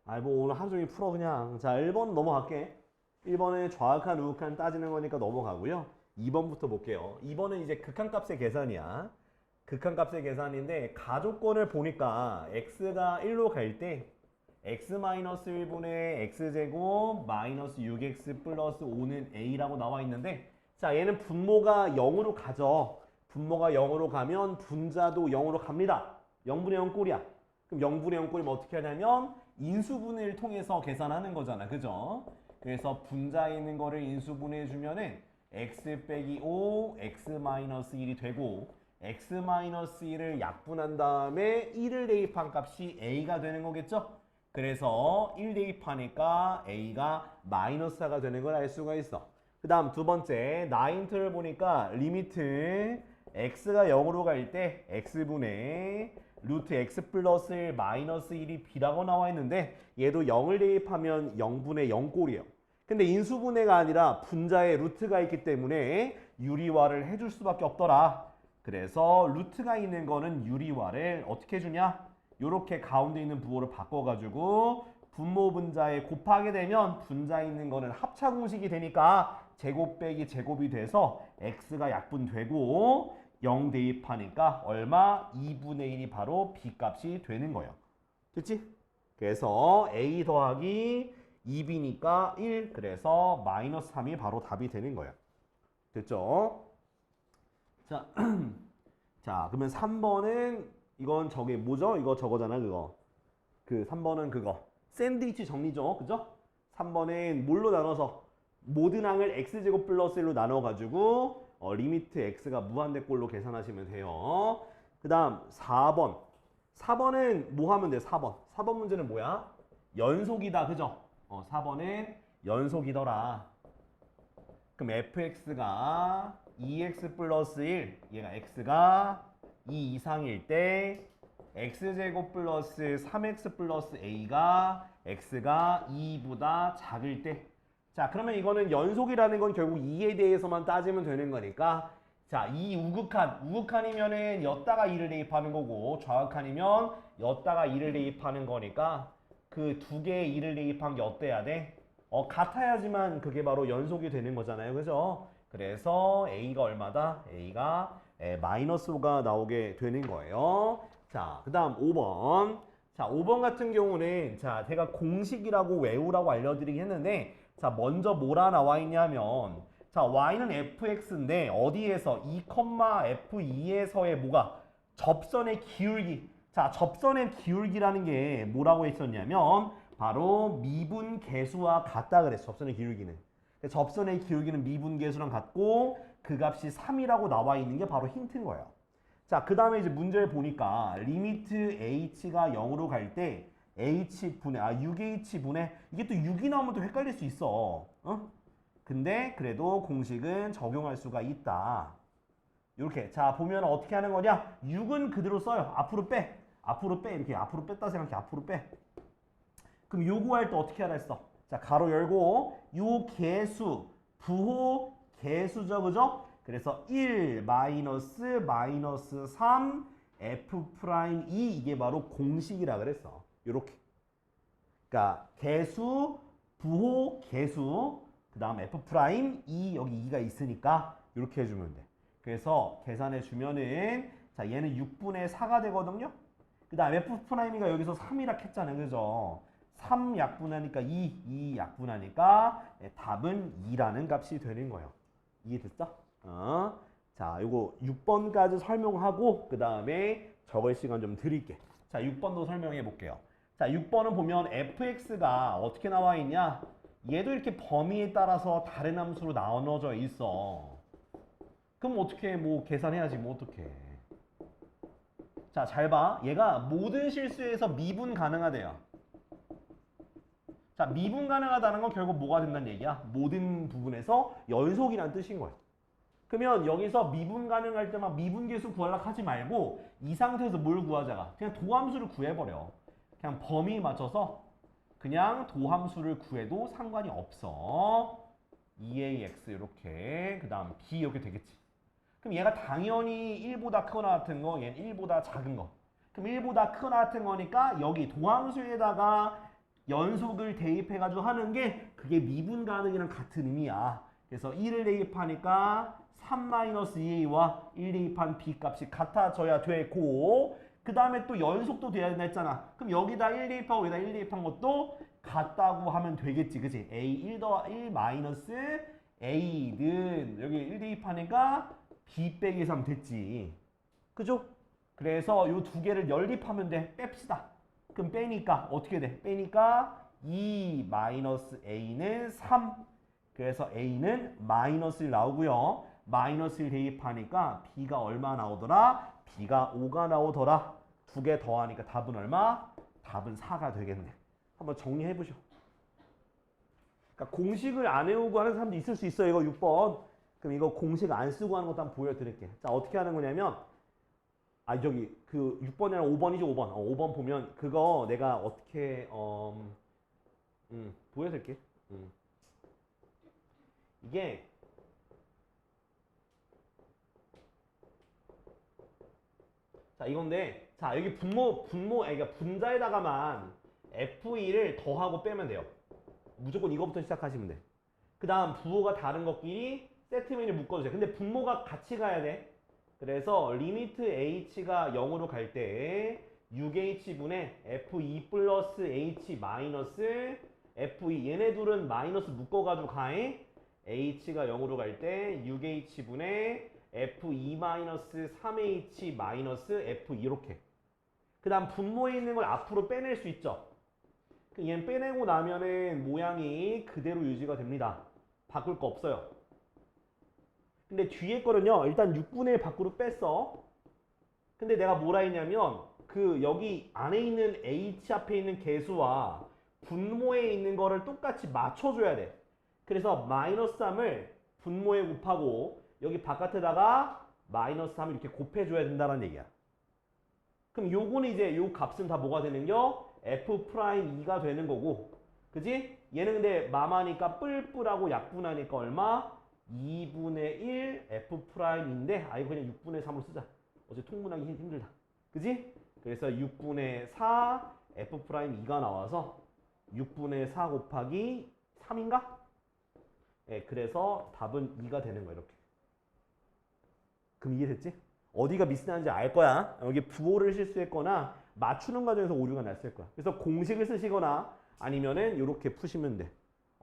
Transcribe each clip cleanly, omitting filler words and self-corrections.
뭐 오늘 하루 종일 풀어 그냥. 자, 1번 넘어갈게. 1번은 좌극한, 우극한 따지는 거니까 넘어가고요. 2번부터 볼게요. 2번은 이제 극한값의 계산이야. 극한값의 계산인데 가조건을 보니까 x가 1로 갈 때 x-1분의 x제곱 마이너스 6x 플러스 5는 a라고 나와 있는데, 자, 얘는 분모가 0으로 가죠. 분모가 0으로 가면 분자도 0으로 갑니다. 0분의 0 꼴이야. 그럼 0분의 0 꼴이면 어떻게 하냐면 인수분해를 통해서 계산하는 거잖아. 그죠? 그래서 분자에 있는 거를 인수분해해 주면은 x 빼기 5, x-1이 되고, x-1을 약분한 다음에 1을 대입한 값이 a가 되는 거겠죠? 그래서 1 대입하니까 a가 마이너스 4가 되는 걸 알 수가 있어. 그 다음 두 번째, 나인트를 보니까 리미트 x가 0으로 갈 때 x분의 루트 x 플러스 1 마이너스 1이 b라고 나와 있는데, 얘도 0을 대입하면 0분의 0 꼴이에요. 근데 인수분해가 아니라 분자에 루트가 있기 때문에 유리화를 해줄 수밖에 없더라. 그래서 루트가 있는 거는 유리화를 어떻게 해주냐? 요렇게 가운데 있는 부호를 바꿔가지고 분모 분자에 곱하게 되면 분자에 있는 거는 합차 공식이 되니까 제곱 빼기 제곱이 돼서 x가 약분되고 0 대입하니까 얼마? 2분의 1이 바로 b 값이 되는 거예요. 됐지? 그래서 a 더하기 2b니까 1, 그래서 마이너스 3이 바로 답이 되는 거예요. 됐죠? 자, 자, 그러면 3번은 이건 저게 뭐죠? 이거 저거잖아, 그거. 그 3번은 그거. 샌드위치 정리죠, 그죠? 3번은 뭘로 나눠서 모든 항을 x제곱 플러스 1로 나눠가지고 리미트 x가 무한대꼴로 계산하시면 돼요. 그 다음 4번. 4번은 뭐 하면 돼? 4번. 4번 문제는 뭐야? 연속이다, 그죠? 4번은 연속이더라. 그럼 fx가 2x 플러스 1, 얘가 x가 2 이상일 때 x제곱 플러스 3x 플러스 a가 x가 2보다 작을 때, 자, 그러면 이거는 연속이라는 건 결국 2에 대해서만 따지면 되는 거니까, 자, 이 우극한이면은 였다가 2를 대입하는 거고, 좌극한이면 였다가 2를 대입하는 거니까 그 두 개의 2를 대입한 게 어때야 돼? 같아야지만 그게 바로 연속이 되는 거잖아요. 그죠? 그래서 a가 얼마다? a가 마이너스 5가 나오게 되는 거예요. 자, 그 다음 5번. 자, 5번 같은 경우는, 자, 제가 공식이라고 외우라고 알려드리긴 했는데, 자, 먼저 뭐라 나와 있냐면, 자, y는 fx인데 어디에서 2,f2에서의 뭐가? 접선의 기울기. 자, 접선의 기울기라는 게 뭐라고 했었냐면 바로 미분계수와 같다 그랬어. 접선의 기울기는. 접선의 기울기는 미분계수랑 같고 그 값이 3이라고 나와 있는 게 바로 힌트인 거예요. 자, 그 다음에 이제 문제를 보니까 리미트 h가 0으로 갈 때 h분의 6h분의, 이게 또 6이 나오면 또 헷갈릴 수 있어. 근데 그래도 공식은 적용할 수가 있다. 이렇게. 자, 보면 어떻게 하는 거냐? 6은 그대로 써요. 앞으로 빼. 앞으로 빼. 이렇게 앞으로 뺐다 생각해. 앞으로 빼. 그럼 요 구할 때 어떻게 하라 했어? 자, 가로 열고 요 개수 부호 개수죠, 그죠? 그래서 1 마이너스 3 f 프라임 2, 이게 바로 공식이라 그랬어. 요렇게. 그러니까 개수 부호 개수 그 다음 f 프라임 2, 여기 2가 있으니까 이렇게 해주면 돼. 그래서 계산해 주면은, 자, 얘는 6분의 4가 되거든요. 그 다음 f 프라임이가 여기서 3이라 했잖아요, 그죠? 3 약분하니까 2 약분하니까 답은 2라는 값이 되는 거예요. 이해됐어? 자, 요거 6번까지 설명하고 그 다음에 적을 시간 좀 드릴게. 자, 6번도 설명해 볼게요. 자, 6번은 보면 fx가 어떻게 나와 있냐? 얘도 이렇게 범위에 따라서 다른 함수로 나눠져 있어. 그럼 어떻게 뭐 계산해야지, 뭐 어떻게. 자, 잘 봐. 얘가 모든 실수에서 미분 가능하대요. 자, 미분 가능하다는 건 결국 뭐가 된다는 얘기야? 모든 부분에서 연속이라는 뜻인 거야. 그러면 여기서 미분 가능할 때만 미분계수 구하려고 하지 말고 이 상태에서 뭘 구하자가? 그냥 도함수를 구해버려. 그냥 범위 맞춰서 그냥 도함수를 구해도 상관이 없어. 2ax 이렇게, 그 다음 b 이렇게 되겠지. 그럼 얘가 당연히 1보다 크거나 같은 거, 얘는 1보다 작은 거. 그럼 1보다 크거나 같은 거니까 여기 도함수에다가 연속을 대입해가지고 하는 게 그게 미분 가능이랑 같은 의미야. 그래서 1을 대입하니까 3-2a와 1 대입한 b 값이 같아져야 되고 그 다음에 또 연속도 돼야 된다 했잖아. 그럼 여기다 1 대입하고 여기다 1 대입한 것도 같다고 하면 되겠지. 그치? a 1 마이너스 a는 여기 1 대입하니까 b 빼기 3 됐지. 그죠? 그래서 요 두 개를 연립하면 돼. 뺍시다. 그럼 빼니까 어떻게 돼? 빼니까 2 마이너스 a는 3. 그래서 a는 마이너스 1 나오고요. 마이너스 1 대입하니까 b가 얼마 나오더라? b가 5가 나오더라. 두 개 더하니까 답은 얼마? 답은 4가 되겠네. 한번 정리해보죠. 그러니까 공식을 안 외우고 하는 사람도 있을 수 있어요. 이거 6번. 그럼 이거 공식 안 쓰고 하는 것도 한번 보여드릴게요. 자, 어떻게 하는 거냐면 저기 그 6번이랑 5번이죠. 5번. 5번 보면 그거 내가 어떻게 보여드릴게. 이게 자 이건데 자 여기 그러니까 분자에다가만 F2를 더하고 빼면 돼요. 무조건 이거부터 시작하시면 돼. 그 다음 부호가 다른 것끼리 세트면을 묶어주세요. 근데 분모가 같이 가야 돼. 그래서 리미트 h가 0으로 갈 때 6h분의 f2 플러스 h 마이너스 f2 얘네 둘은 마이너스 묶어가지고 가해. h가 0으로 갈 때 6h분의 f2 마이너스 3h 마이너스 f2 이렇게. 그 다음 분모에 있는 걸 앞으로 빼낼 수 있죠. 얘는 빼내고 나면은 모양이 그대로 유지가 됩니다. 바꿀 거 없어요. 근데 뒤에 거는요 일단 6분의 1 밖으로 뺐어. 근데 내가 뭐라 했냐면 그 여기 안에 있는 h 앞에 있는 개수와 분모에 있는 거를 똑같이 맞춰줘야 돼. 그래서 마이너스 3을 분모에 곱하고 여기 바깥에다가 마이너스 3을 이렇게 곱해줘야 된다는 얘기야. 그럼 요거는 이제 요 값은 다 뭐가 되는겨? F'2가 되는 거고, 그지? 얘는 근데 마마니까 뿔뿔하고 약분하니까 얼마? 2분의 1 F'인데 이거 그냥 6분의 3으로 쓰자. 어제 통분하기 힘들다. 그지? 그래서 6분의 4 F'2가 나와서 6분의 4 곱하기 3인가? 네, 그래서 답은 2가 되는 거야 이렇게. 그럼 이해됐지? 어디가 미스나는지 알 거야. 여기 부호를 실수했거나 맞추는 과정에서 오류가 났을 거야. 그래서 공식을 쓰시거나 아니면은 이렇게 푸시면 돼.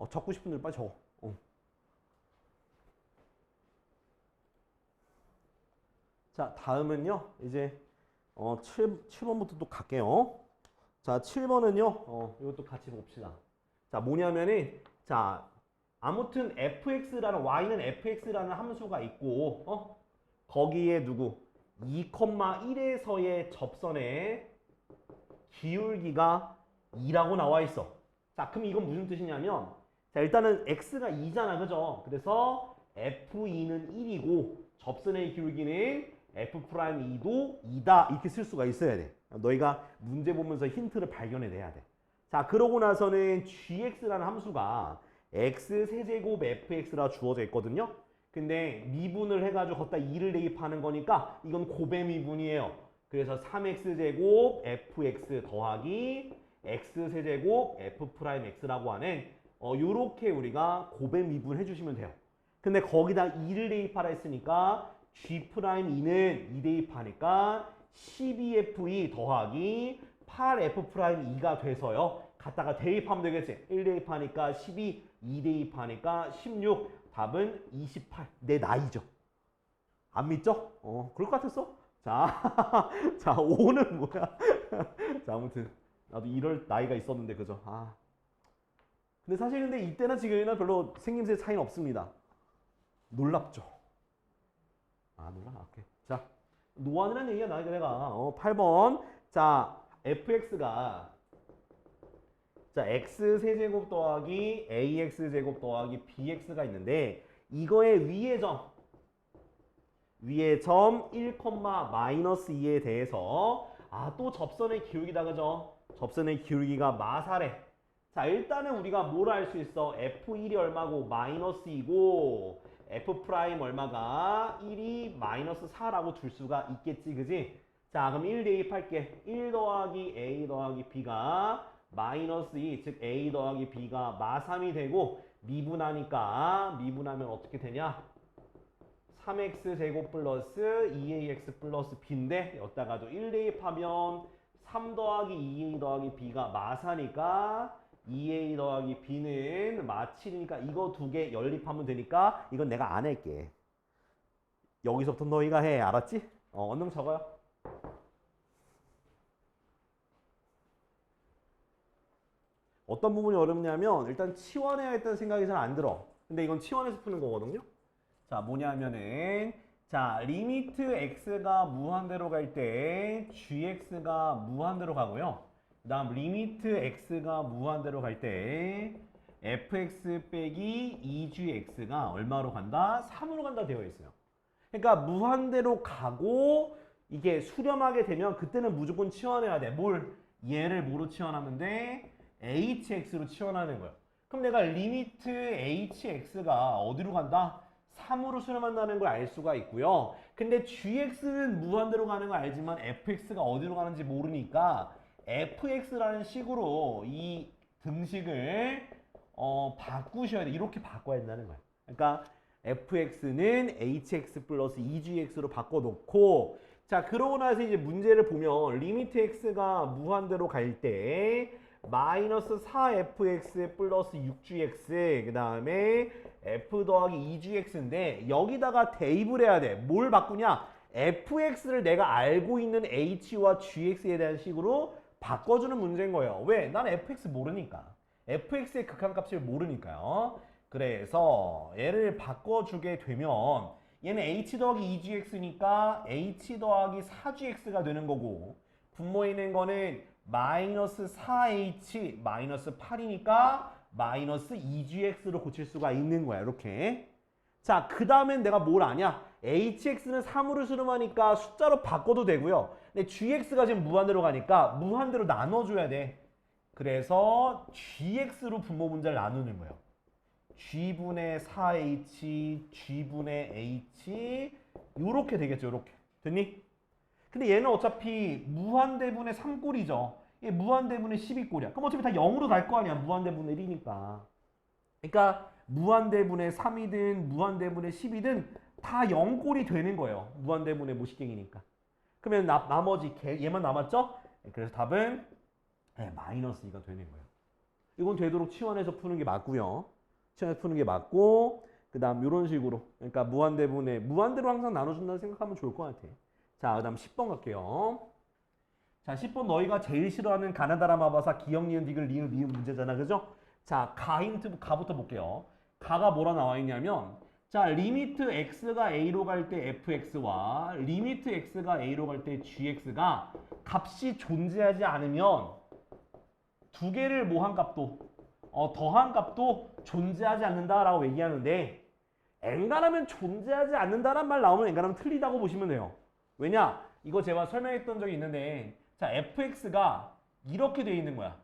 적고 싶은 대로 빨리 적어. 자, 다음은요. 이제 7번부터 또 갈게요. 자, 7번은요. 이것도 같이 봅시다. 자, 뭐냐면은 자, 아무튼 fx라는 y는 fx라는 함수가 있고 거기에 누구 2,1에서의 접선의 기울기가 2라고 나와 있어. 자, 그럼 이건 무슨 뜻이냐면 자, 일단은 x가 2잖아. 그죠? 그래서 f2는 1이고 접선의 기울기는 f'2도 2다. 이렇게 쓸 수가 있어야 돼. 너희가 문제 보면서 힌트를 발견해내야 돼. 자, 그러고 나서는 gx라는 함수가 x세제곱 fx라 주어져 있거든요. 근데 미분을 해가지고 거기다 2를 대입하는 거니까 이건 고배 미분이에요. 그래서 3x제곱 fx 더하기 x세제곱 f'x라고 하는 요렇게 우리가 고배 미분 해주시면 돼요. 근데 거기다 2를 대입하라 했으니까 G'2는 2 대입하니까 12F2 더하기 8F'2가 돼서요. 갖다가 대입하면 되겠지. 1 대입하니까 12, 2 대입하니까 16. 답은 28. 내 나이죠. 안 믿죠? 그럴 것 같았어? 자, 자, 5는 뭐야? 자, 아무튼 나도 이럴 나이가 있었는데 그죠? 근데 사실 근데 이때나 지금이나 별로 생김새 차이는 없습니다. 놀랍죠? 놀라? 오케이. 자, 노안이라는 얘기가 나니까 내가 8번. 자, fx가 자, x세제곱 더하기 ax제곱 더하기 bx가 있는데 이거의 위의 점 1, 마이너스 2에 대해서 또 접선의 기울기다. 그죠? 접선의 기울기가 마사래. 자, 일단은 우리가 뭘 알 수 있어? f1이 얼마고 마이너스 2고 f' 얼마가 1이 마이너스 4라고 둘 수가 있겠지. 그지? 자, 그럼 1 대입할게. 1 더하기 a 더하기 b가 마이너스 2, 즉 a 더하기 b가 마3이 되고 미분하면 어떻게 되냐? 3x 제곱 플러스 2ax 플러스 b인데 여기다가도 1 대입하면 3 더하기 2a 더하기 b가 마4니까 2a 더하기 b는 마7이니까 이거 두 개 연립하면 되니까 이건 내가 안 할게. 여기서부터 너희가 해. 알았지? 얼른 적어요. 어떤 부분이 어렵냐면 일단 치환해야 했다는 생각이 잘 안 들어. 근데 이건 치환해서 푸는 거거든요. 자, 뭐냐면은 자, 리미트 x가 무한대로 갈 때 gx가 무한대로 가고요. 그 다음 리미트 x가 무한대로 갈 때 fx 빼기 2gx가 얼마로 간다? 3으로 간다 되어 있어요. 그러니까 무한대로 가고 이게 수렴하게 되면 그때는 무조건 치환해야 돼. 얘를 뭐로 치환하면 돼? hx로 치환하는 거예요. 그럼 내가 리미트 hx가 어디로 간다? 3으로 수렴한다는 걸 알 수가 있고요. 근데 gx는 무한대로 가는 걸 알지만 fx가 어디로 가는지 모르니까 fx라는 식으로 이 등식을 바꾸셔야 돼. 이렇게 바꿔야 된다는 거예요. 그러니까 fx는 hx 플러스 2gx로 바꿔놓고 자, 그러고 나서 이제 문제를 보면 리미트 x가 무한대로 갈 때 마이너스 4fx 플러스 6gx 그 다음에 f 더하기 2gx인데 여기다가 대입을 해야 돼. 뭘 바꾸냐? fx를 내가 알고 있는 h와 gx에 대한 식으로 바꿔주는 문제인 거예요. 왜? 난 fx 모르니까. fx의 극한값을 모르니까요. 그래서 얘를 바꿔주게 되면 얘는 h 더하기 2gx니까 h 더하기 4gx가 되는 거고 분모에 있는 거는 마이너스 4h 마이너스 8이니까 마이너스 2gx로 고칠 수가 있는 거야. 이렇게. 자, 그 다음엔 내가 뭘 아냐? hx는 3으로 수렴하니까 숫자로 바꿔도 되고요. 근데 gx가 지금 무한대로 가니까 무한대로 나눠줘야 돼. 그래서 gx로 분모 문제를 나누는 거예요. g분의 4h, g분의 h 요렇게 되겠죠. 요렇게. 됐니? 근데 얘는 어차피 무한대분의 3꼴이죠. 얘 무한대분의 12꼴이야. 그럼 어차피 다 0으로 갈 거 아니야. 무한대분의 1이니까. 그러니까 무한대분의 3이든 무한대분의 10이든 다 0꼴이 되는 거예요. 무한대분의 무식갱이니까. 그러면 나머지 얘만 남았죠? 그래서 답은 마이너스 2가 되는 거예요. 이건 되도록 치환해서 푸는 게 맞고요. 치환해서 푸는 게 맞고 그 다음 이런 식으로 그러니까 무한대로 항상 나눠준다는 생각하면 좋을 것 같아. 자, 그 다음 10번 갈게요. 자, 10번 너희가 제일 싫어하는 가나다라 마바사 기억, 니은, 디귿, 리을, 미음 문제잖아. 그죠? 자, 가부터 볼게요. 가가 뭐라 나와 있냐면 자, 리미트 x가 a로 갈 때 fx와 리미트 x가 a로 갈 때 gx가 값이 존재하지 않으면 두 개를 한 값도 더한 값도 존재하지 않는다라고 얘기하는데 엔간하면 존재하지 않는다란 말 나오면 엔간하면 틀리다고 보시면 돼요. 왜냐? 이거 제가 설명했던 적이 있는데 자, fx가 이렇게 돼 있는 거야.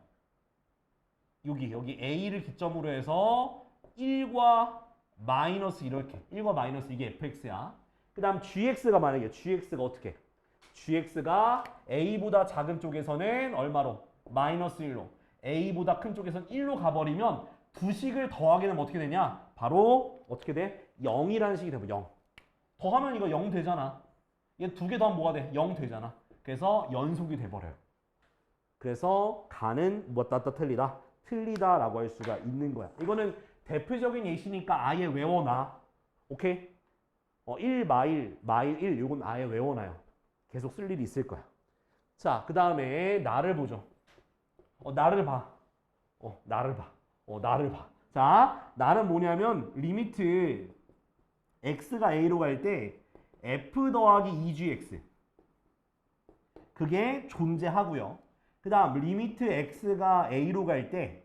여기 a를 기점으로 해서 1과 마이너스 이렇게 1과 마이너스 이게 fx야. 그 다음 gx가 만약에 gx가 어떻게? gx가 a보다 작은 쪽에서는 얼마로? 마이너스 1로. a보다 큰 쪽에서는 1로 가버리면 두 식을 더하게 되면 어떻게 되냐? 바로 어떻게 돼? 0이라는 식이 되면 0. 더하면 이거 0 되잖아. 얘 두 개 더하면 뭐가 돼? 0 되잖아. 그래서 연속이 돼버려요. 그래서 가는 따따 틀리다? 틀리다라고 할 수가 있는 거야. 이거는 대표적인 예시니까 아예 외워놔. 오케이? 1 마일 1 이건 아예 외워놔요. 계속 쓸 일이 있을 거야. 자, 그 다음에 나를 보죠. 나를 봐. 나를 봐. 나를 봐. 자, 나는 뭐냐면 리미트 x가 a로 갈 때 f 더하기 2gx 그게 존재하고요. 그 다음 리미트 x가 a로 갈 때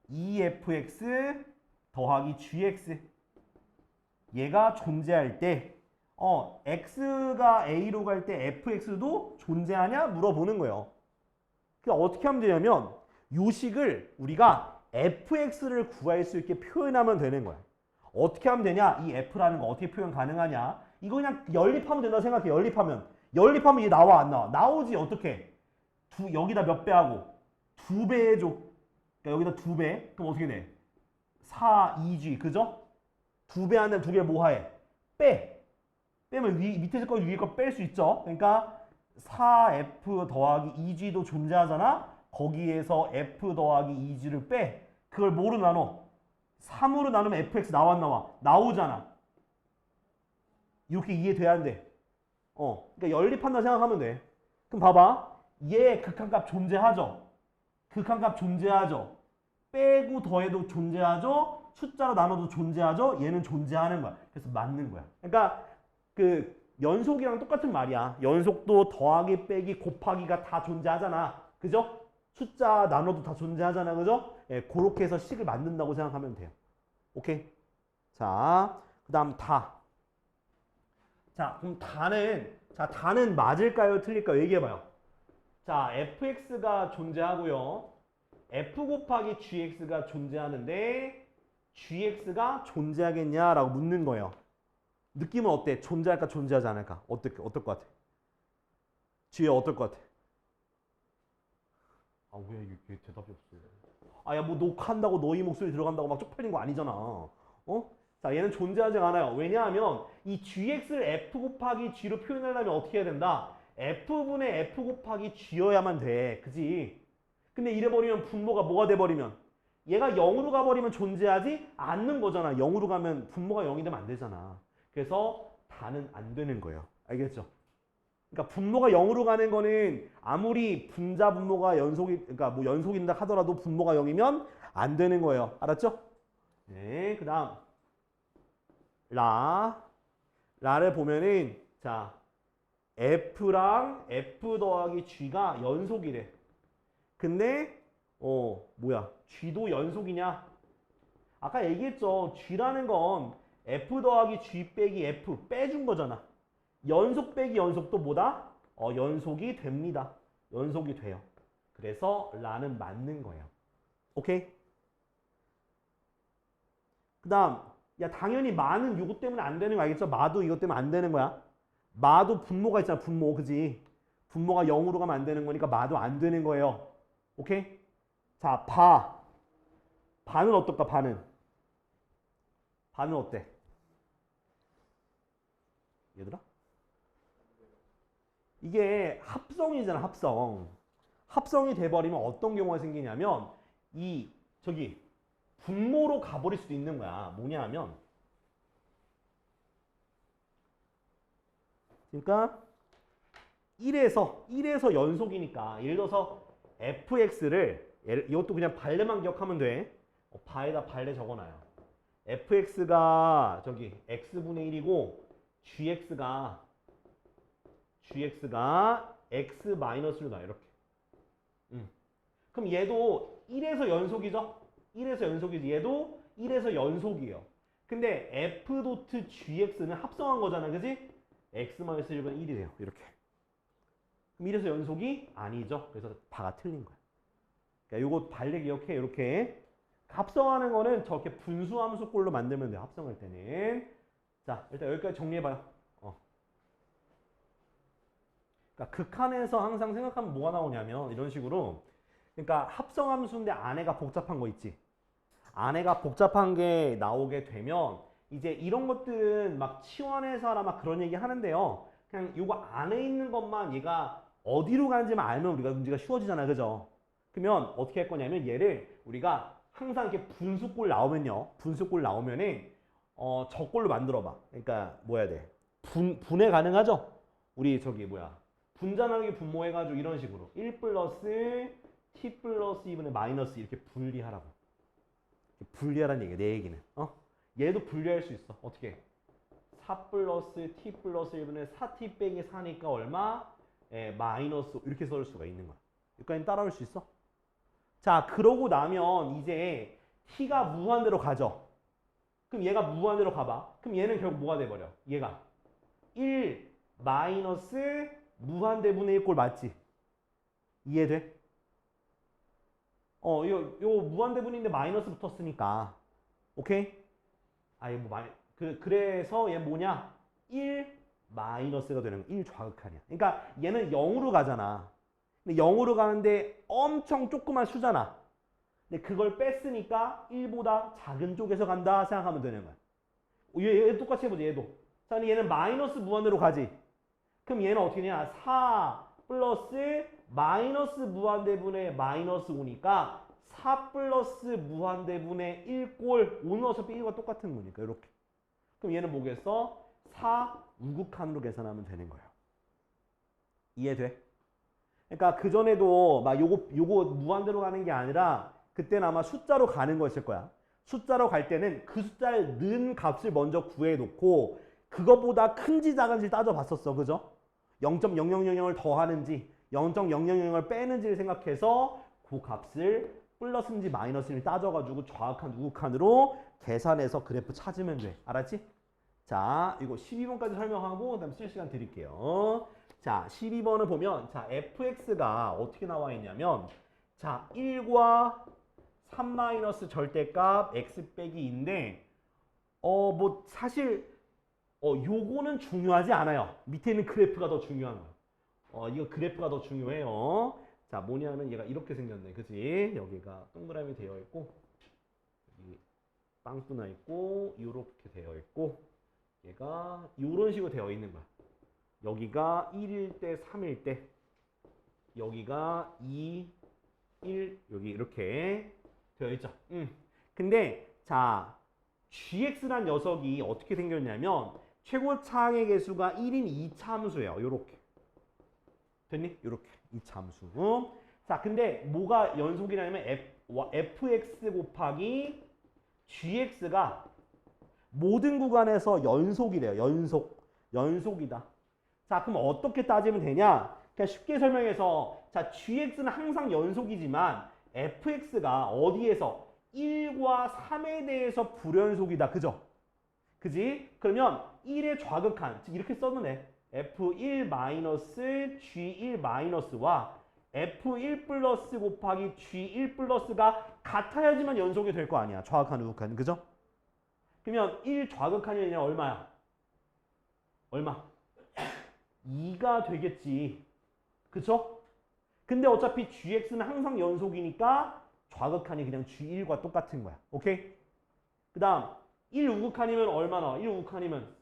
2fx 더하기 gx 얘가 존재할 때 x가 a로 갈 때 fx도 존재하냐 물어보는 거예요. 그러니까 어떻게 하면 되냐면 요 식을 우리가 fx를 구할 수 있게 표현하면 되는 거야. 어떻게 하면 되냐? 이 f라는 거 어떻게 표현 가능하냐? 이거 그냥 연립하면 된다 생각해. 연립하면 이게 나와 안 나와? 나오지. 어떻게? 여기다 몇 배 하고 2배 해줘. 그러니까 여기다 2배. 그럼 어떻게 돼? 4, 2G. 그죠? 2배 하면 2개 뭐하해? 빼. 빼면 밑에 거 위에 거 뺄 수 있죠. 그러니까 4F 더하기 2G도 존재하잖아. 거기에서 F 더하기 2G를 빼. 그걸 뭐로 나눠? 3으로 나누면 fx 나와? 나오잖아. 이렇게 이해돼야 안 돼? 그러니까 연립한다 생각하면 돼. 그럼 봐봐. 얘 극한값 존재하죠? 극한값 존재하죠? 빼고 더해도 존재하죠? 숫자로 나눠도 존재하죠? 얘는 존재하는 거야. 그래서 맞는 거야. 그러니까 그 연속이랑 똑같은 말이야. 연속도 더하기, 빼기, 곱하기가 다 존재하잖아. 그죠? 숫자 나눠도 다 존재하잖아. 그죠? 예, 그렇게 해서 식을 만든다고 생각하면 돼요. 오케이? 자, 그 다음 다. 자, 그럼 다는 맞을까요? 틀릴까요? 얘기해봐요. 자, fx가 존재하고요. f 곱하기 gx가 존재하는데 gx가 존재하겠냐라고 묻는 거예요. 느낌은 어때? 존재할까 존재하지 않을까? 어떨 것 같아? 지혜 어떨 것 같아? 아, 왜 이게 대답이 없어? 아, 야, 뭐 녹화한다고 너희 목소리 들어간다고 막 쪽팔린 거 아니잖아. 자, 얘는 존재하지 않아요. 왜냐하면 이 gx를 f 곱하기 g로 표현하려면 어떻게 해야 된다? f분의 f 곱하기 g여야만 돼. 그지? 근데 이래버리면 분모가 뭐가 돼버리면? 얘가 0으로 가버리면 존재하지 않는 거잖아. 0으로 가면 분모가 0이 되면 안 되잖아. 그래서 다는 안 되는 거예요. 알겠죠? 그러니까 분모가 0으로 가는 거는 아무리 분자 분모가 그러니까 뭐 연속인다 하더라도 분모가 0이면 안 되는 거예요. 알았죠? 네, 그 다음 라를 보면은 자 F랑 F 더하기 G가 연속이래. 근데 G도 연속이냐? 아까 얘기했죠. G라는 건 F 더하기 G 빼기 F 빼준 거잖아. 연속 빼기 연속도 뭐다? 연속이 됩니다. 연속이 돼요. 그래서 라는 맞는 거예요. 오케이? 그 다음 야 당연히 마는 이것 때문에 안 되는 거 알겠죠? 마도 이것 때문에 안 되는 거야. 마도 분모가 있잖아. 분모. 그지? 분모가 0으로 가면 안 되는 거니까 마도 안 되는 거예요. 오케이? 자, 바는 어떨까? 바는 어때? 얘들아? 이게 합성이잖아. 합성이 돼버리면 어떤 경우가 생기냐면 분모로 가버릴 수도 있는 거야. 뭐냐 하면 그러니까 1에서 연속이니까 예를 들어서 fx를 이것도 그냥 발레만 기억하면 돼. 바에다 발레 적어놔요. fx가 x분의 1이고 gx가 x 마이너스로 나 이렇게. 그럼 얘도 1에서 연속이죠? 1에서 연속이지. 얘도 1에서 연속이에요. 근데 f 도트 gx는 합성한 거잖아. 그지? x 마이너스 1은 1이 돼요. 이렇게. 그럼 1에서 연속이 아니죠. 그래서 바가 틀린 거야. 그러니까 요거 발레 기억해. 이렇게. 합성하는 거는 저렇게 분수함수꼴로 만들면 돼요. 합성할 때는. 자, 일단 여기까지 정리해봐요. 그러니까 극한에서 항상 생각하면 뭐가 나오냐면 이런 식으로 그러니까 합성함수인데 안에가 복잡한 거 있지. 안에가 복잡한 게 나오게 되면 이제 이런 것들은 막 치환해서 하라 막 그런 얘기 하는데요. 그냥 이거 안에 있는 것만 얘가 어디로 가는지만 알면 우리가 문제가 쉬워지잖아. 그죠? 그러면 어떻게 할 거냐면 얘를 우리가 항상 이렇게 분수꼴 나오면은 저꼴로 만들어 봐. 그러니까 뭐 해야 돼? 분해 가능하죠? 우리 분자 나누기 분모해가지고 이런 식으로 1 플러스 t 플러스 2분의 마이너스 이렇게 분리하라고. 분리하라는 얘기야. 내 얘기는. 얘도 분리할 수 있어. 어떻게? 4 플러스 t 플러스 1분의 4t 빼기 4니까 얼마? 마이너스 이렇게 썰 수가 있는 거야. 여기까지 따라올 수 있어? 자, 그러고 나면 이제 t가 무한대로 가죠. 그럼 얘가 무한대로 가봐. 그럼 얘는 결국 뭐가 돼버려? 얘가 1 마이너스 무한대분의 1꼴 맞지? 이해돼? 요 무한대분인데 마이너스 붙었으니까. 오케이? 그래서 얘 뭐냐? 1 마이너스가 되는 거. 1 좌극한이야. 그러니까 얘는 0으로 가잖아. 근데 0으로 가는데 엄청 조그만 수잖아. 근데 그걸 뺐으니까 1보다 작은 쪽에서 간다 생각하면 되는 거야. 얘 똑같이 해보자, 얘도. 자, 근데 얘는 마이너스 무한대로 가지. 그럼 얘는 어떻게 되냐? 4 플러스 마이너스 무한대분의 마이너스 5니까 4 플러스 무한대분의 1꼴 5는 어차피 1과 똑같은 거니까 이렇게. 그럼 얘는 뭐겠어? 4 우극한으로 계산하면 되는 거예요. 이해돼? 그러니까 그전에도 막 요거 무한대로 가는 게 아니라 그때는 아마 숫자로 가는 거였을 거야. 숫자로 갈 때는 그 숫자를 넣은 값을 먼저 구해놓고 그것보다 큰지 작은지 따져봤었어. 그죠? 0.0000을 더하는지 0.000을 빼는지를 생각해서 그 값을 플러스인지 마이너스인지 따져가지고 정확한 우극한으로 계산해서 그래프 찾으면 돼. 알았지? 자, 이거 12번까지 설명하고 그다음 쓸 시간 드릴게요. 자, 12번을 보면 자, fx가 어떻게 나와 있냐면 자, 1과 3 마이너스 절대값 x 빼기 2인데 뭐 사실 요거는 중요하지 않아요. 밑에 있는 그래프가 더 중요한 거야. 이거 그래프가 더 중요해요. 자, 뭐냐면 얘가 이렇게 생겼네. 그지? 여기가 동그라미 되어 있고 여기 빵꾸 나 있고 이렇게 되어 있고 얘가 이런 식으로 되어 있는 거야. 여기가 1일 때 3일 때 여기가 2, 1 여기 이렇게 되어 있죠. 근데 자 gx란 녀석이 어떻게 생겼냐면 최고차항의 개수가 1인 2차함수예요. 요렇게. 됐니? 요렇게. 2차함수. 자, 근데 뭐가 연속이냐면 fx 곱하기 gx가 모든 구간에서 연속이래요. 연속이다. 자, 그럼 어떻게 따지면 되냐? 그냥 쉽게 설명해서 자, gx는 항상 연속이지만 fx가 어디에서 1과 3에 대해서 불연속이다. 그죠? 그지? 그러면 1의 좌극한, 즉 이렇게 써도 돼. f1 마이너스 g1 마이너스와 f1 플러스 곱하기 g1 플러스가 같아야지만 연속이 될 거 아니야. 좌극한, 우극한. 그죠? 그러면 1 좌극한이 아니라 얼마야? 얼마? 2가 되겠지. 그쵸? 근데 어차피 gx는 항상 연속이니까 좌극한이 그냥 g1과 똑같은 거야. 오케이? 그 다음 1 우극한이면 얼마나? 1 우극한이면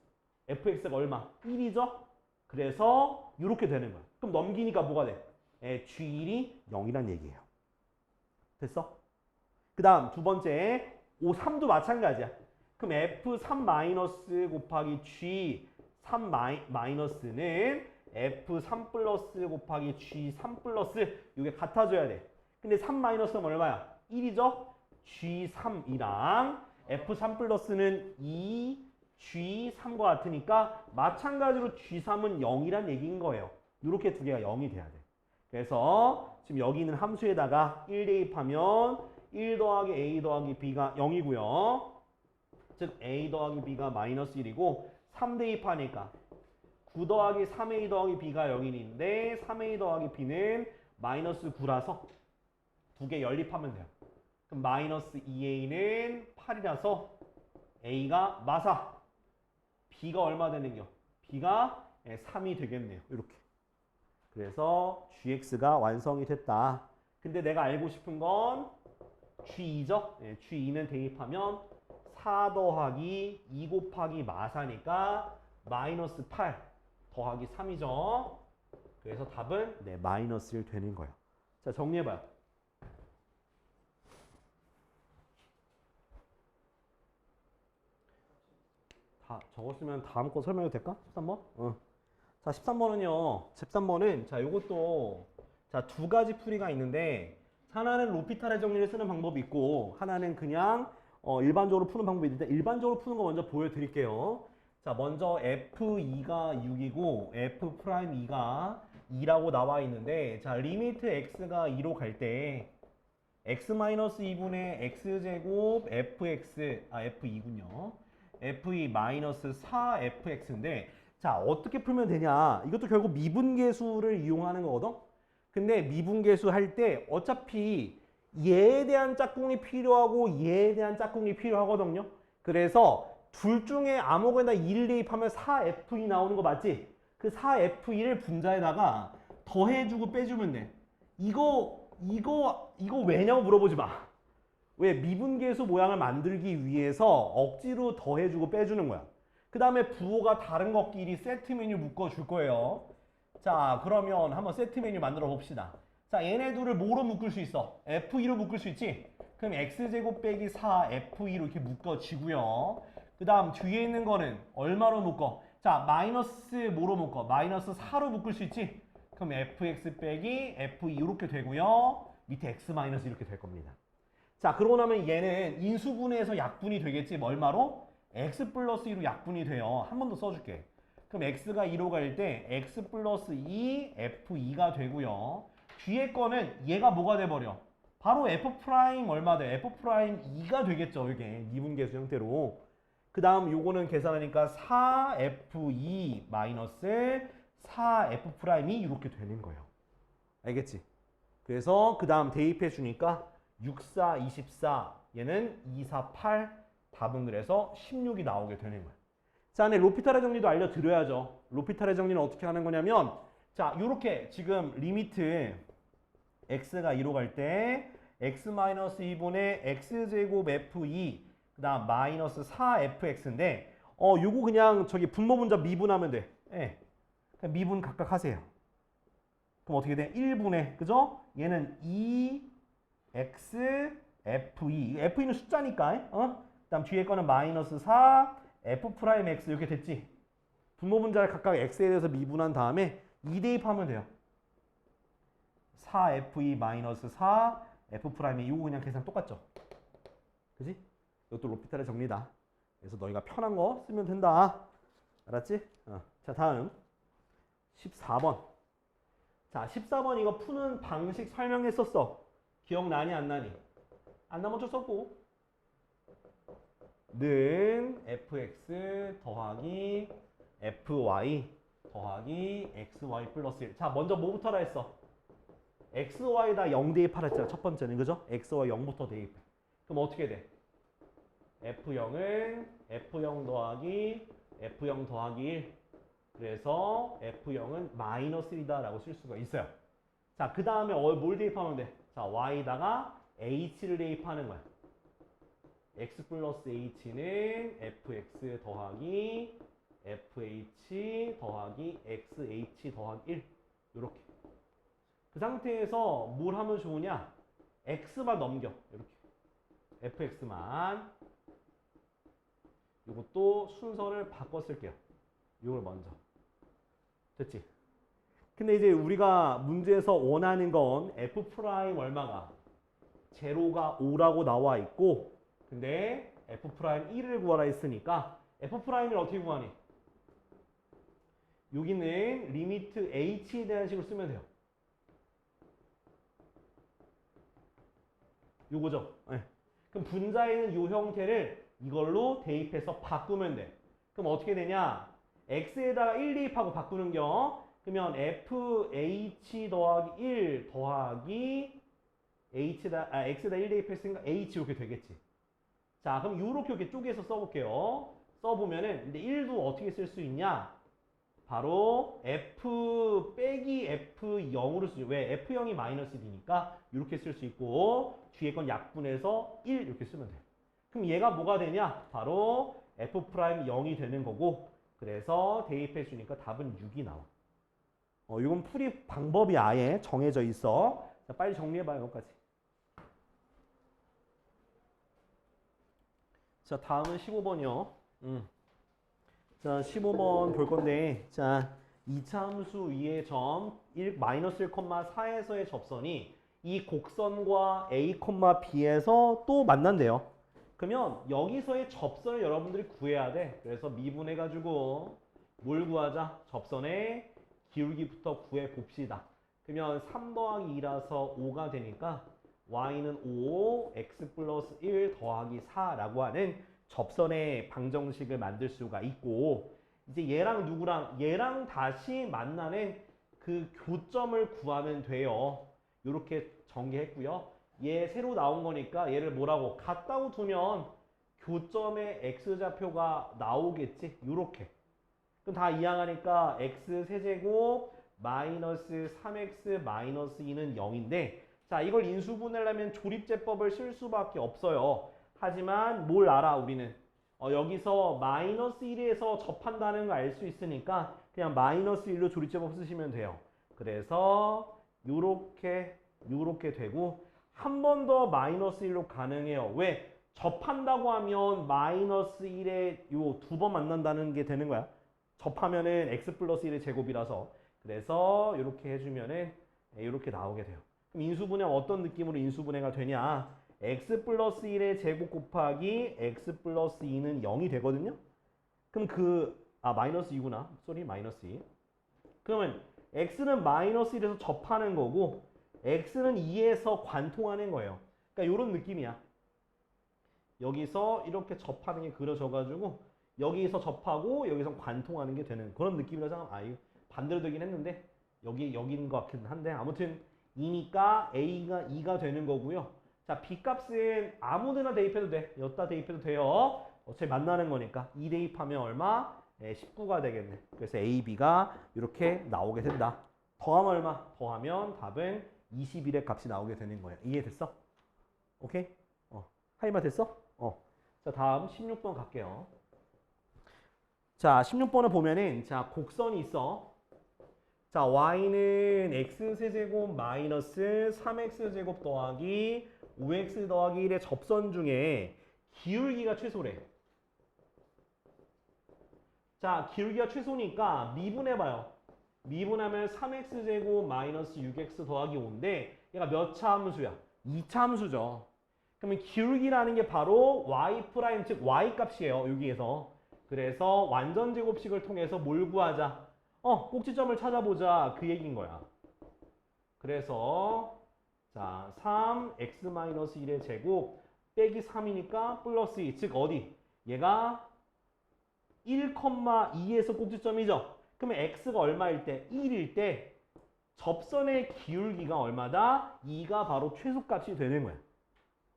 fx가 얼마? 1이죠? 그래서 이렇게 되는 거야. 그럼 넘기니까 뭐가 돼? g1이 0이란 얘기예요. 됐어? 그 다음 두 번째 5, 3도 마찬가지야. 그럼 f3 마이너스 곱하기 g3 마이너스는 f3 플러스 gov하기 g3 플러스 이게 같아져야 돼. 근데 3 마이너스는 얼마야? 1이죠? g3이랑 f3 플러스는 2, g3과 같으니까 마찬가지로 g3은 0이란 얘기인 거예요. 이렇게 두 개가 0이 돼야 돼. 그래서 지금 여기 있는 함수에다가 1 대입하면 1 더하기 a 더하기 b가 0이고요. 즉 a 더하기 b가 마이너스 1이고 3 대입하니까 9 더하기 3a 더하기 b가 0인데 3a 더하기 b는 마이너스 9라서 두 개 연립하면 돼요. 그럼 마이너스 2a는 8이라서 a가 마사 b가 얼마 되는겨? b가 3이 되겠네요. 이렇게. 그래서 gx가 완성이 됐다. 근데 내가 알고 싶은 건 g2죠? g2는 대입하면 4 더하기 2 곱하기 마사니까 마이너스 8 더하기 3이죠. 그래서 답은 마이너스 1 되는 거예요. 자, 정리해봐요. 다 적었으면 다음 거 설명해도 될까? 13번? 자, 13번은 자, 요것도 자, 두 가지 풀이가 있는데 하나는 로피탈의 정리를 쓰는 방법이 있고 하나는 그냥 일반적으로 푸는 방법이 있는데 일반적으로 푸는 거 먼저 보여드릴게요. 자, 먼저 F2가 6이고 F'2가 2라고 나와 있는데 자, 리미트 x가 2로 갈 때 x-2분의 x제곱 F2군요. F2 마이너스 4fx인데 자, 어떻게 풀면 되냐? 이것도 결국 미분계수를 이용하는 거거든? 근데 미분계수 할 때 어차피 얘에 대한 짝꿍이 필요하고 얘에 대한 짝꿍이 필요하거든요. 그래서 둘 중에 아무거나 2를 대입하면 4f2 나오는 거 맞지? 그 4f2를 분자에다가 더해주고 빼주면 돼. 이거 왜냐고 물어보지 마. 왜? 미분계수 모양을 만들기 위해서 억지로 더해주고 빼주는 거야. 그 다음에 부호가 다른 것끼리 세트 메뉴 묶어줄 거예요. 자, 그러면 한번 세트 메뉴 만들어 봅시다. 자, 얘네 둘을 뭐로 묶을 수 있어? F2로 묶을 수 있지? 그럼 X제곱 빼기 4 F2로 이렇게 묶어지고요. 그 다음 뒤에 있는 거는 얼마로 묶어? 자, 마이너스 뭐로 묶어? 마이너스 4로 묶을 수 있지? 그럼 fx 빼기 f2 이렇게 되고요. 밑에 x 마이너스 이렇게 될 겁니다. 자, 그러고 나면 얘는 인수분해에서 약분이 되겠지. 얼마로? x 플러스 2로 약분이 돼요. 한 번 더 써줄게. 그럼 x가 2로 갈 때 x 플러스 2 f2가 되고요. 뒤에 거는 얘가 뭐가 돼버려? 바로 f 프라임 얼마 돼? f 프라임 2가 되겠죠. 이게 미분계수 형태로. 그 다음 요거는 계산하니까 4f2 마이너스 4f 프라임이 이렇게 되는 거예요. 알겠지? 그래서 그 다음 대입해 주니까 6, 4, 24 얘는 2, 4, 8 답은 그래서 16이 나오게 되는 거예요. 자, 네, 로피탈의 정리도 알려드려야죠. 로피탈의 정리는 어떻게 하는 거냐면 자, 요렇게 지금 리미트 x가 2로 갈 때 x-2분의 x제곱 f2 그 다음 마이너스 4fx인데 요거 그냥 저기 분모 분자 미분하면 돼. 예. 그냥 미분 각각 하세요. 그럼 어떻게 돼? 1분의 그죠? 얘는 2x f2 f2는 숫자니까 그 다음 뒤에 거는 마이너스 4 f 프라임 x 이렇게 됐지? 분모 분자를 각각 x에 대해서 미분한 다음에 2 대입하면 돼요. 4f2 마이너스 4 f 프라임이 이거 그냥 계산 똑같죠? 그지? 이것도 로피탈의 정리다. 그래서 너희가 편한 거 쓰면 된다. 알았지? 자, 다음 14번. 자, 14번 이거 푸는 방식 설명했었어. 기억나니 안 나니? 안 나면 어쩔 수 없고. 는 fx 더하기 fy 더하기 xy 플러스 1. 자, 먼저 뭐부터 하라 했어? xy다 0 대입하라 했잖아. 첫 번째는 그죠? xy 0부터 대입해. 그럼 어떻게 돼? f0은 f0 더하기 f0 더하기 1. 그래서 f0은 마이너스 1이다 라고 쓸 수가 있어요. 자, 그 다음에 뭘 대입하면 돼? 자, y다가 h를 대입하는 거야. x 플러스 h는 fx 더하기 fh 더하기 xh 더하기 1. 이렇게. 그 상태에서 뭘 하면 좋으냐? x만 넘겨. 이렇게. fx만. 이것도 순서를 바꿔 쓸게요. 이걸 먼저. 됐지? 근데 이제 우리가 문제에서 원하는 건 f 프라임 얼마가? 제로가 5라고 나와 있고 근데 f 프라임 1을 구하라 했으니까 f 프라임을 어떻게 구하니? 여기는 리미트 h에 대한 식으로 쓰면 돼요. 요거죠. 네. 그럼 분자에 있는 요 형태를 이걸로 대입해서 바꾸면 돼. 그럼 어떻게 되냐? x에다가 1 대입하고 바꾸는 겨. 그러면 fh 더하기 1 더하기 x에다 1 대입했으니까 h 이렇게 되겠지. 자, 그럼 이렇게 쪼개서 써볼게요. 써보면은 근데 1도 어떻게 쓸 수 있냐? 바로 f 빼기 f0으로 쓰죠. 왜? f0이 마이너스 1이니까 이렇게 쓸 수 있고 뒤에 건 약분해서 1 이렇게 쓰면 돼요. 그럼 얘가 뭐가 되냐? 바로 f 프라임 0이 되는 거고 그래서 대입해 주니까 답은 6이 나와. 이건 풀이 방법이 아예 정해져 있어. 자, 빨리 정리해봐요. 여기까지. 자, 다음은 15번이요. 자, 15번 볼 건데, 자, 이차함수 위의 점 마이너스 1,4에서의 접선이 이 곡선과 A, B에서 또 만난대요. 그러면 여기서의 접선을 여러분들이 구해야 돼. 그래서 미분해가지고 뭘 구하자? 접선의 기울기부터 구해 봅시다. 그러면 3 더하기 2라서 5가 되니까 y는 5, x 플러스 1 더하기 4라고 하는 접선의 방정식을 만들 수가 있고 이제 얘랑 누구랑? 얘랑 다시 만나는 그 교점을 구하면 돼요. 이렇게 전개했고요. 얘 새로 나온 거니까 얘를 뭐라고? 같다고 두면 교점의 x좌표가 나오겠지? 요렇게. 그럼 다 이항하니까 x 세제곱 마이너스 3x 마이너스 2는 0인데 자 이걸 인수분해를 하면 조립제법을 쓸 수밖에 없어요. 하지만 뭘 알아 우리는 여기서 마이너스 1에서 접한다는 걸 알 수 있으니까 그냥 마이너스 1로 조립제법 쓰시면 돼요. 그래서 요렇게 되고 한 번 더 마이너스 1로 가능해요. 왜? 접한다고 하면 마이너스 1에 요 두 번 만난다는 게 되는 거야. 접하면은 x 플러스 1의 제곱이라서 그래서 이렇게 해주면은 이렇게 나오게 돼요. 그럼 인수분해 어떤 느낌으로 인수분해가 되냐? x 플러스 1의 제곱 곱하기 x 플러스 2는 0이 되거든요. 그럼 마이너스 2구나. 쏘리 마이너스 2. 그러면 x는 마이너스 1에서 접하는 거고 x는 2에서 관통하는 거예요. 그러니까 이런 느낌이야. 여기서 이렇게 접하는 게 그려져가지고 여기서 접하고 여기서 관통하는 게 되는 그런 느낌이라서 이거 반대로 되긴 했는데 여기인 것 같긴 한데 아무튼 2니까 a가 2가 되는 거고요. 자 b 값은 아무데나 대입해도 돼. 여기다 대입해도 돼요. 어차피 만나는 거니까 2 대입하면 얼마? 19가 되겠네. 그래서 a, b가 이렇게 나오게 된다. 더하면 얼마? 더하면 답은 21의 값이 나오게 되는 거예요. 이해됐어? 오케이? 할 말 됐어? 자 다음 16번 갈게요. 자 16번을 보면은 자 곡선이 있어. 자 y는 x세제곱 마이너스 3x제곱 더하기 5x 더하기 1의 접선 중에 기울기가 최소래. 자 기울기가 최소니까 미분해봐요. 미분하면 3x제곱 마이너스 6x 더하기 5인데 얘가 몇 차 함수야? 2차 함수죠. 그러면 기울기라는 게 바로 y 프라임 즉 y 값이에요. 여기에서. 그래서 완전 제곱식을 통해서 뭘 구하자? 꼭지점을 찾아보자. 그 얘기인 거야. 그래서 자 3x-1의 제곱 빼기 3이니까 플러스 2. 즉 어디? 얘가 1,2에서 꼭지점이죠. 그러면 x가 얼마일 때? 1일 때 접선의 기울기가 얼마다? 2가 바로 최소값이 되는 거야.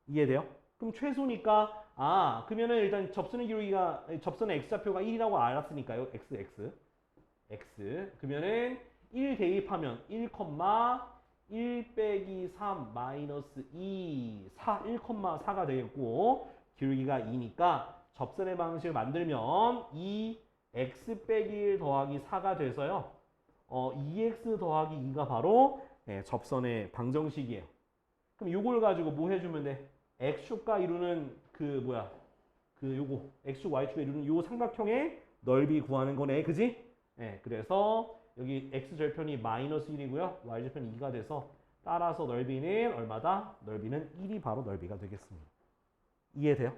이해돼요? 그럼 최소니까 그러면은 일단 접선의 x좌표가 1이라고 알았으니까요. x 그러면은 1 대입하면 1 빼기 3 마이너스 2 4 1,4가 되겠고 기울기가 2니까 접선의 방식을 만들면 2x 빼기 1 더하기 4가 돼서요. 2x 더하기 2가 바로 접선의 방정식이에요. 그럼 요걸 가지고 뭐 해주면 돼? x축과 이루는 요거 x축 y축과 이루는 요 삼각형의 넓이 구하는 거네. 그지? 그래서 여기 x절편이 마이너스 1이고요. y절편이 2가 돼서 따라서 넓이는 얼마다? 넓이는 1이 바로 넓이가 되겠습니다. 이해돼요?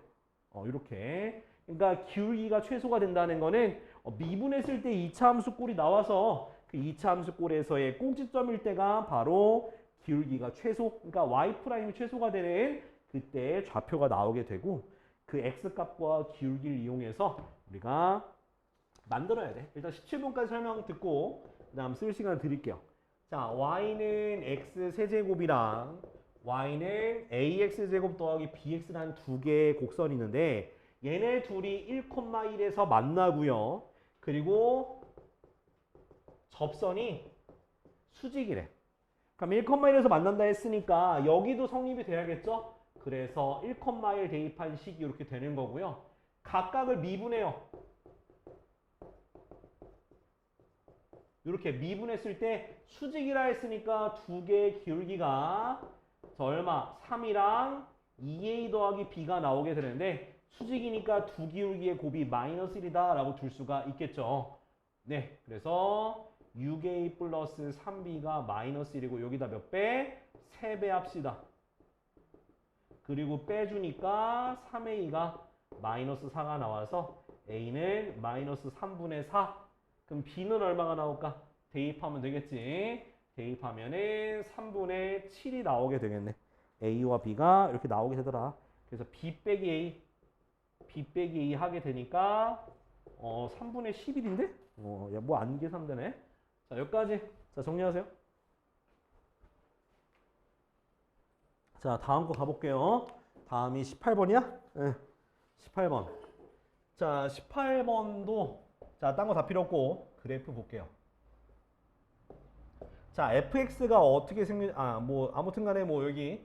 이렇게. 그러니까 기울기가 최소가 된다는 거는 미분했을 때 2차 함수 꼴이 나와서 그 2차 함수 꼴에서의 꼭지점일 때가 바로 기울기가 최소, 그러니까 y' 최소가 되는 그때 좌표가 나오게 되고 그 x값과 기울기를 이용해서 우리가 만들어야 돼. 일단 17번까지 설명 듣고 그 다음 쓸 시간 드릴게요. 자, y는 x 세제곱이랑 y는 ax제곱 더하기 bx라는 두 개의 곡선이 있는데 얘네 둘이 1,1에서 만나고요. 그리고 접선이 수직이래. 그럼 1,1에서 만난다 했으니까 여기도 성립이 돼야겠죠? 그래서 1,1 대입한 식이 이렇게 되는 거고요. 각각을 미분해요. 이렇게 미분했을 때 수직이라 했으니까 두 개의 기울기가 얼마? 3이랑 2a 더하기 b가 나오게 되는데 수직이니까 두 기울기의 곱이 마이너스 1이다 라고 둘 수가 있겠죠. 네, 그래서 6a 플러스 3b가 마이너스 1이고 여기다 몇 배? 3배 합시다. 그리고 빼주니까 3a가 마이너스 4가 나와서 a는 마이너스 3분의 4. 그럼 b는 얼마가 나올까? 대입하면 되겠지. 대입하면은 3분의 7이 나오게 되겠네. a와 b가 이렇게 나오게 되더라. 그래서 b 빼기 a 하게 되니까 3분의 11인데? 야, 뭐 안 계산되네. 자, 여기까지. 자, 정리하세요. 자, 다음 거 가볼게요. 다음이 18번이야? 네, 18번. 자, 18번도 자, 딴 거 다 필요 없고 그래프 볼게요. 자, fx가 어떻게 생긴, 뭐, 아무튼 간에 뭐, 여기,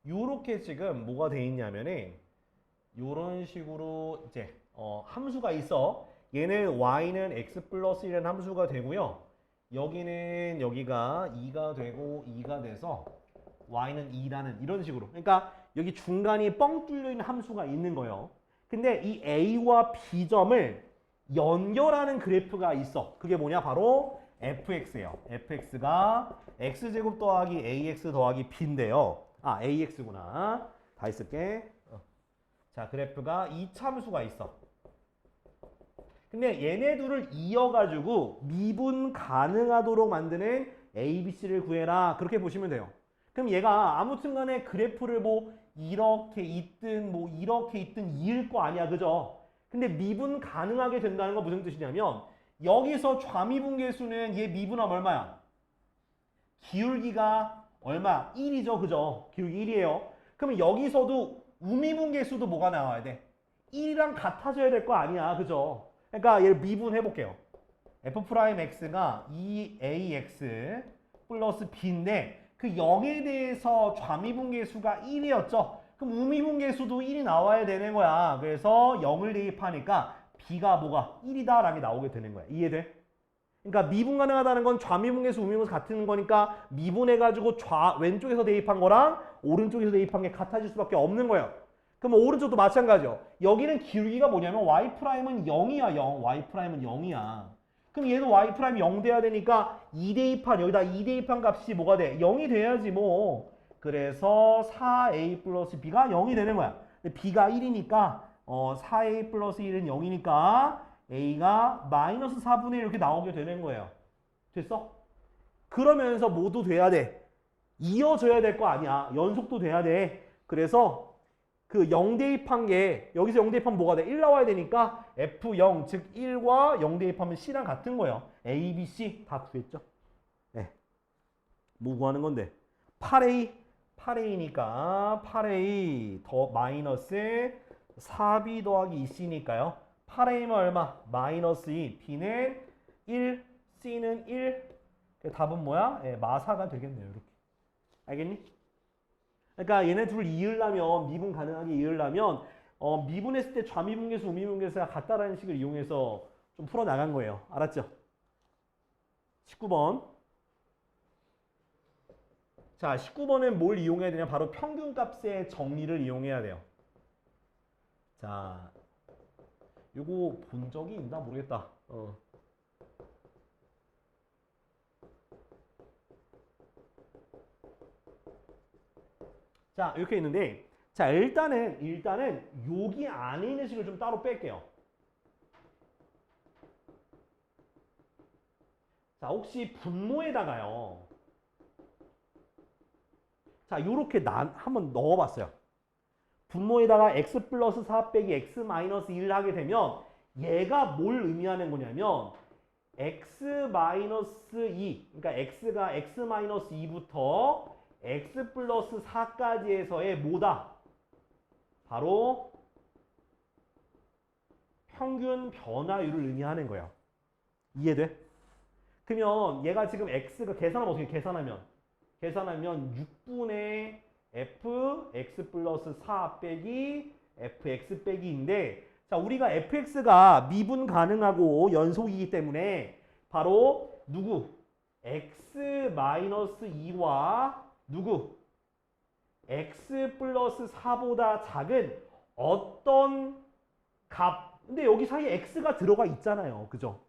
요렇게 지금 뭐가 돼 있냐면은, 요런 식으로 이제, 함수가 있어. 얘는 y는 x 플러스 1이라는 함수가 되고요. 여기는 여기가 2가 되고 2가 돼서 y는 2라는 이런 식으로. 그러니까 여기 중간이 뻥 뚫려 있는 함수가 있는 거예요. 근데 이 a와 b점을 연결하는 그래프가 있어. 그게 뭐냐? 바로 fx예요. fx가 x제곱 더하기 ax 더하기 b인데요. ax구나. 다 있을게. 자, 그래프가 이 참수가 있어. 근데 얘네 둘을 이어가지고 미분 가능하도록 만드는 a, b, c를 구해라. 그렇게 보시면 돼요. 그럼 얘가 아무튼 간에 그래프를 뭐 이렇게 있든 뭐 이렇게 있든 이을 거 아니야. 그죠? 근데 미분 가능하게 된다는 건 무슨 뜻이냐면 여기서 좌미분계수는 얘 미분하면 얼마야? 기울기가 얼마? 1이죠. 그죠? 기울기 1이에요. 그러면 여기서도 우미분계수도 뭐가 나와야 돼? 1이랑 같아져야 될 거 아니야. 그죠? 그러니까 얘를 미분해 볼게요. f'x가 2ax 플러스 b인데 그 0에 대해서 좌미분계수가 1이었죠. 그럼 우미분계수도 1이 나와야 되는 거야. 그래서 0을 대입하니까 b가 뭐가 1이다 라는 게 나오게 되는 거야. 이해돼? 그러니까 미분 가능하다는 건 좌미분계수, 우미분계수 같은 거니까 미분해가지고 왼쪽에서 대입한 거랑 오른쪽에서 대입한 게 같아질 수밖에 없는 거예요. 그럼 오른쪽도 마찬가지죠. 여기는 기울기가 뭐냐면 y'은 0이야. 0. y'은 0이야. 그럼 얘도 y'이 0 돼야 되니까 2대입한 여기다 2대입한 값이 뭐가 돼? 0이 돼야지 뭐. 그래서 4a 플러스 b가 0이 되는 거야. 근데 b가 1이니까 4a 플러스 1은 0이니까 a가 마이너스 4분의 1 이렇게 나오게 되는 거예요. 됐어? 그러면서 모두 돼야 돼. 이어져야 될 거 아니야. 연속도 돼야 돼. 그래서 그 0 대입한 게 여기서 0 대입하면 뭐가 돼? 1 나와야 되니까 F0 즉 1과 0 대입하면 C랑 같은 거예요. A, B, C 다 구했죠. 네. 뭐 구하는 건데? 8A니까 8A 더 마이너스 4B 더하기 2C니까요. 8A면 얼마? 마이너스 2. B는 1, C는 1. 답은 뭐야? 네, 마사가 되겠네요. 이렇게. 알겠니? 그러니까 얘네 둘을 이으려면 미분 가능하게 이으려면 미분했을 때 좌미분계수, 우미분계수가 같다라는 식을 이용해서 좀 풀어나간 거예요. 알았죠? 19번. 자, 19번은 뭘 이용해야 되냐? 바로 평균값의 정리를 이용해야 돼요. 자, 요거 본 적이 있나 모르겠다. 자, 이렇게 있는데, 자, 일단은 여기 안에 있는 식을 좀 따로 뺄게요. 자, 혹시 분모에다가요. 자, 요렇게 한번 넣어봤어요. 분모에다가 x 플러스 4 빼기 x 마이너스 1을 하게 되면 얘가 뭘 의미하는 거냐면 x 마이너스 2, 그러니까 x가 x 마이너스 2부터 x 플러스 4까지에서의 뭐다? 바로 평균 변화율을 의미하는 거예요. 이해돼? 그러면 얘가 지금 x가 계산하면 어떻게 계산하면 6분의 f x 플러스 4 빼기 fx 빼기인데 자 우리가 fx가 미분 가능하고 연속이기 때문에 바로 누구? x 마이너스 2와 누구? x 플러스 4보다 작은 어떤 값. 근데 여기 사이에 x가 들어가 있잖아요. 그죠?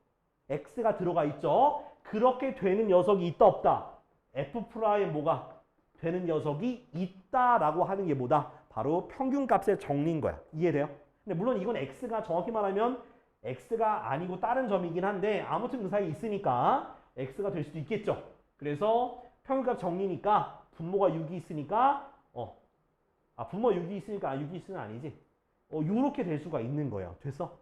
x가 들어가 있죠. 그렇게 되는 녀석이 있다 없다. f 프라임 뭐가 되는 녀석이 있다라고 하는 게 뭐다? 바로 평균값의 정리인 거야. 이해돼요? 근데 물론 이건 x가 정확히 말하면 x가 아니고 다른 점이긴 한데 아무튼 그 사이에 있으니까 x가 될 수도 있겠죠. 그래서 평균값 정리니까 분모가 6이 있으니까 분모 6이 있으니까 6이 있으면 아니지. 요렇게 될 수가 있는 거예요. 됐어?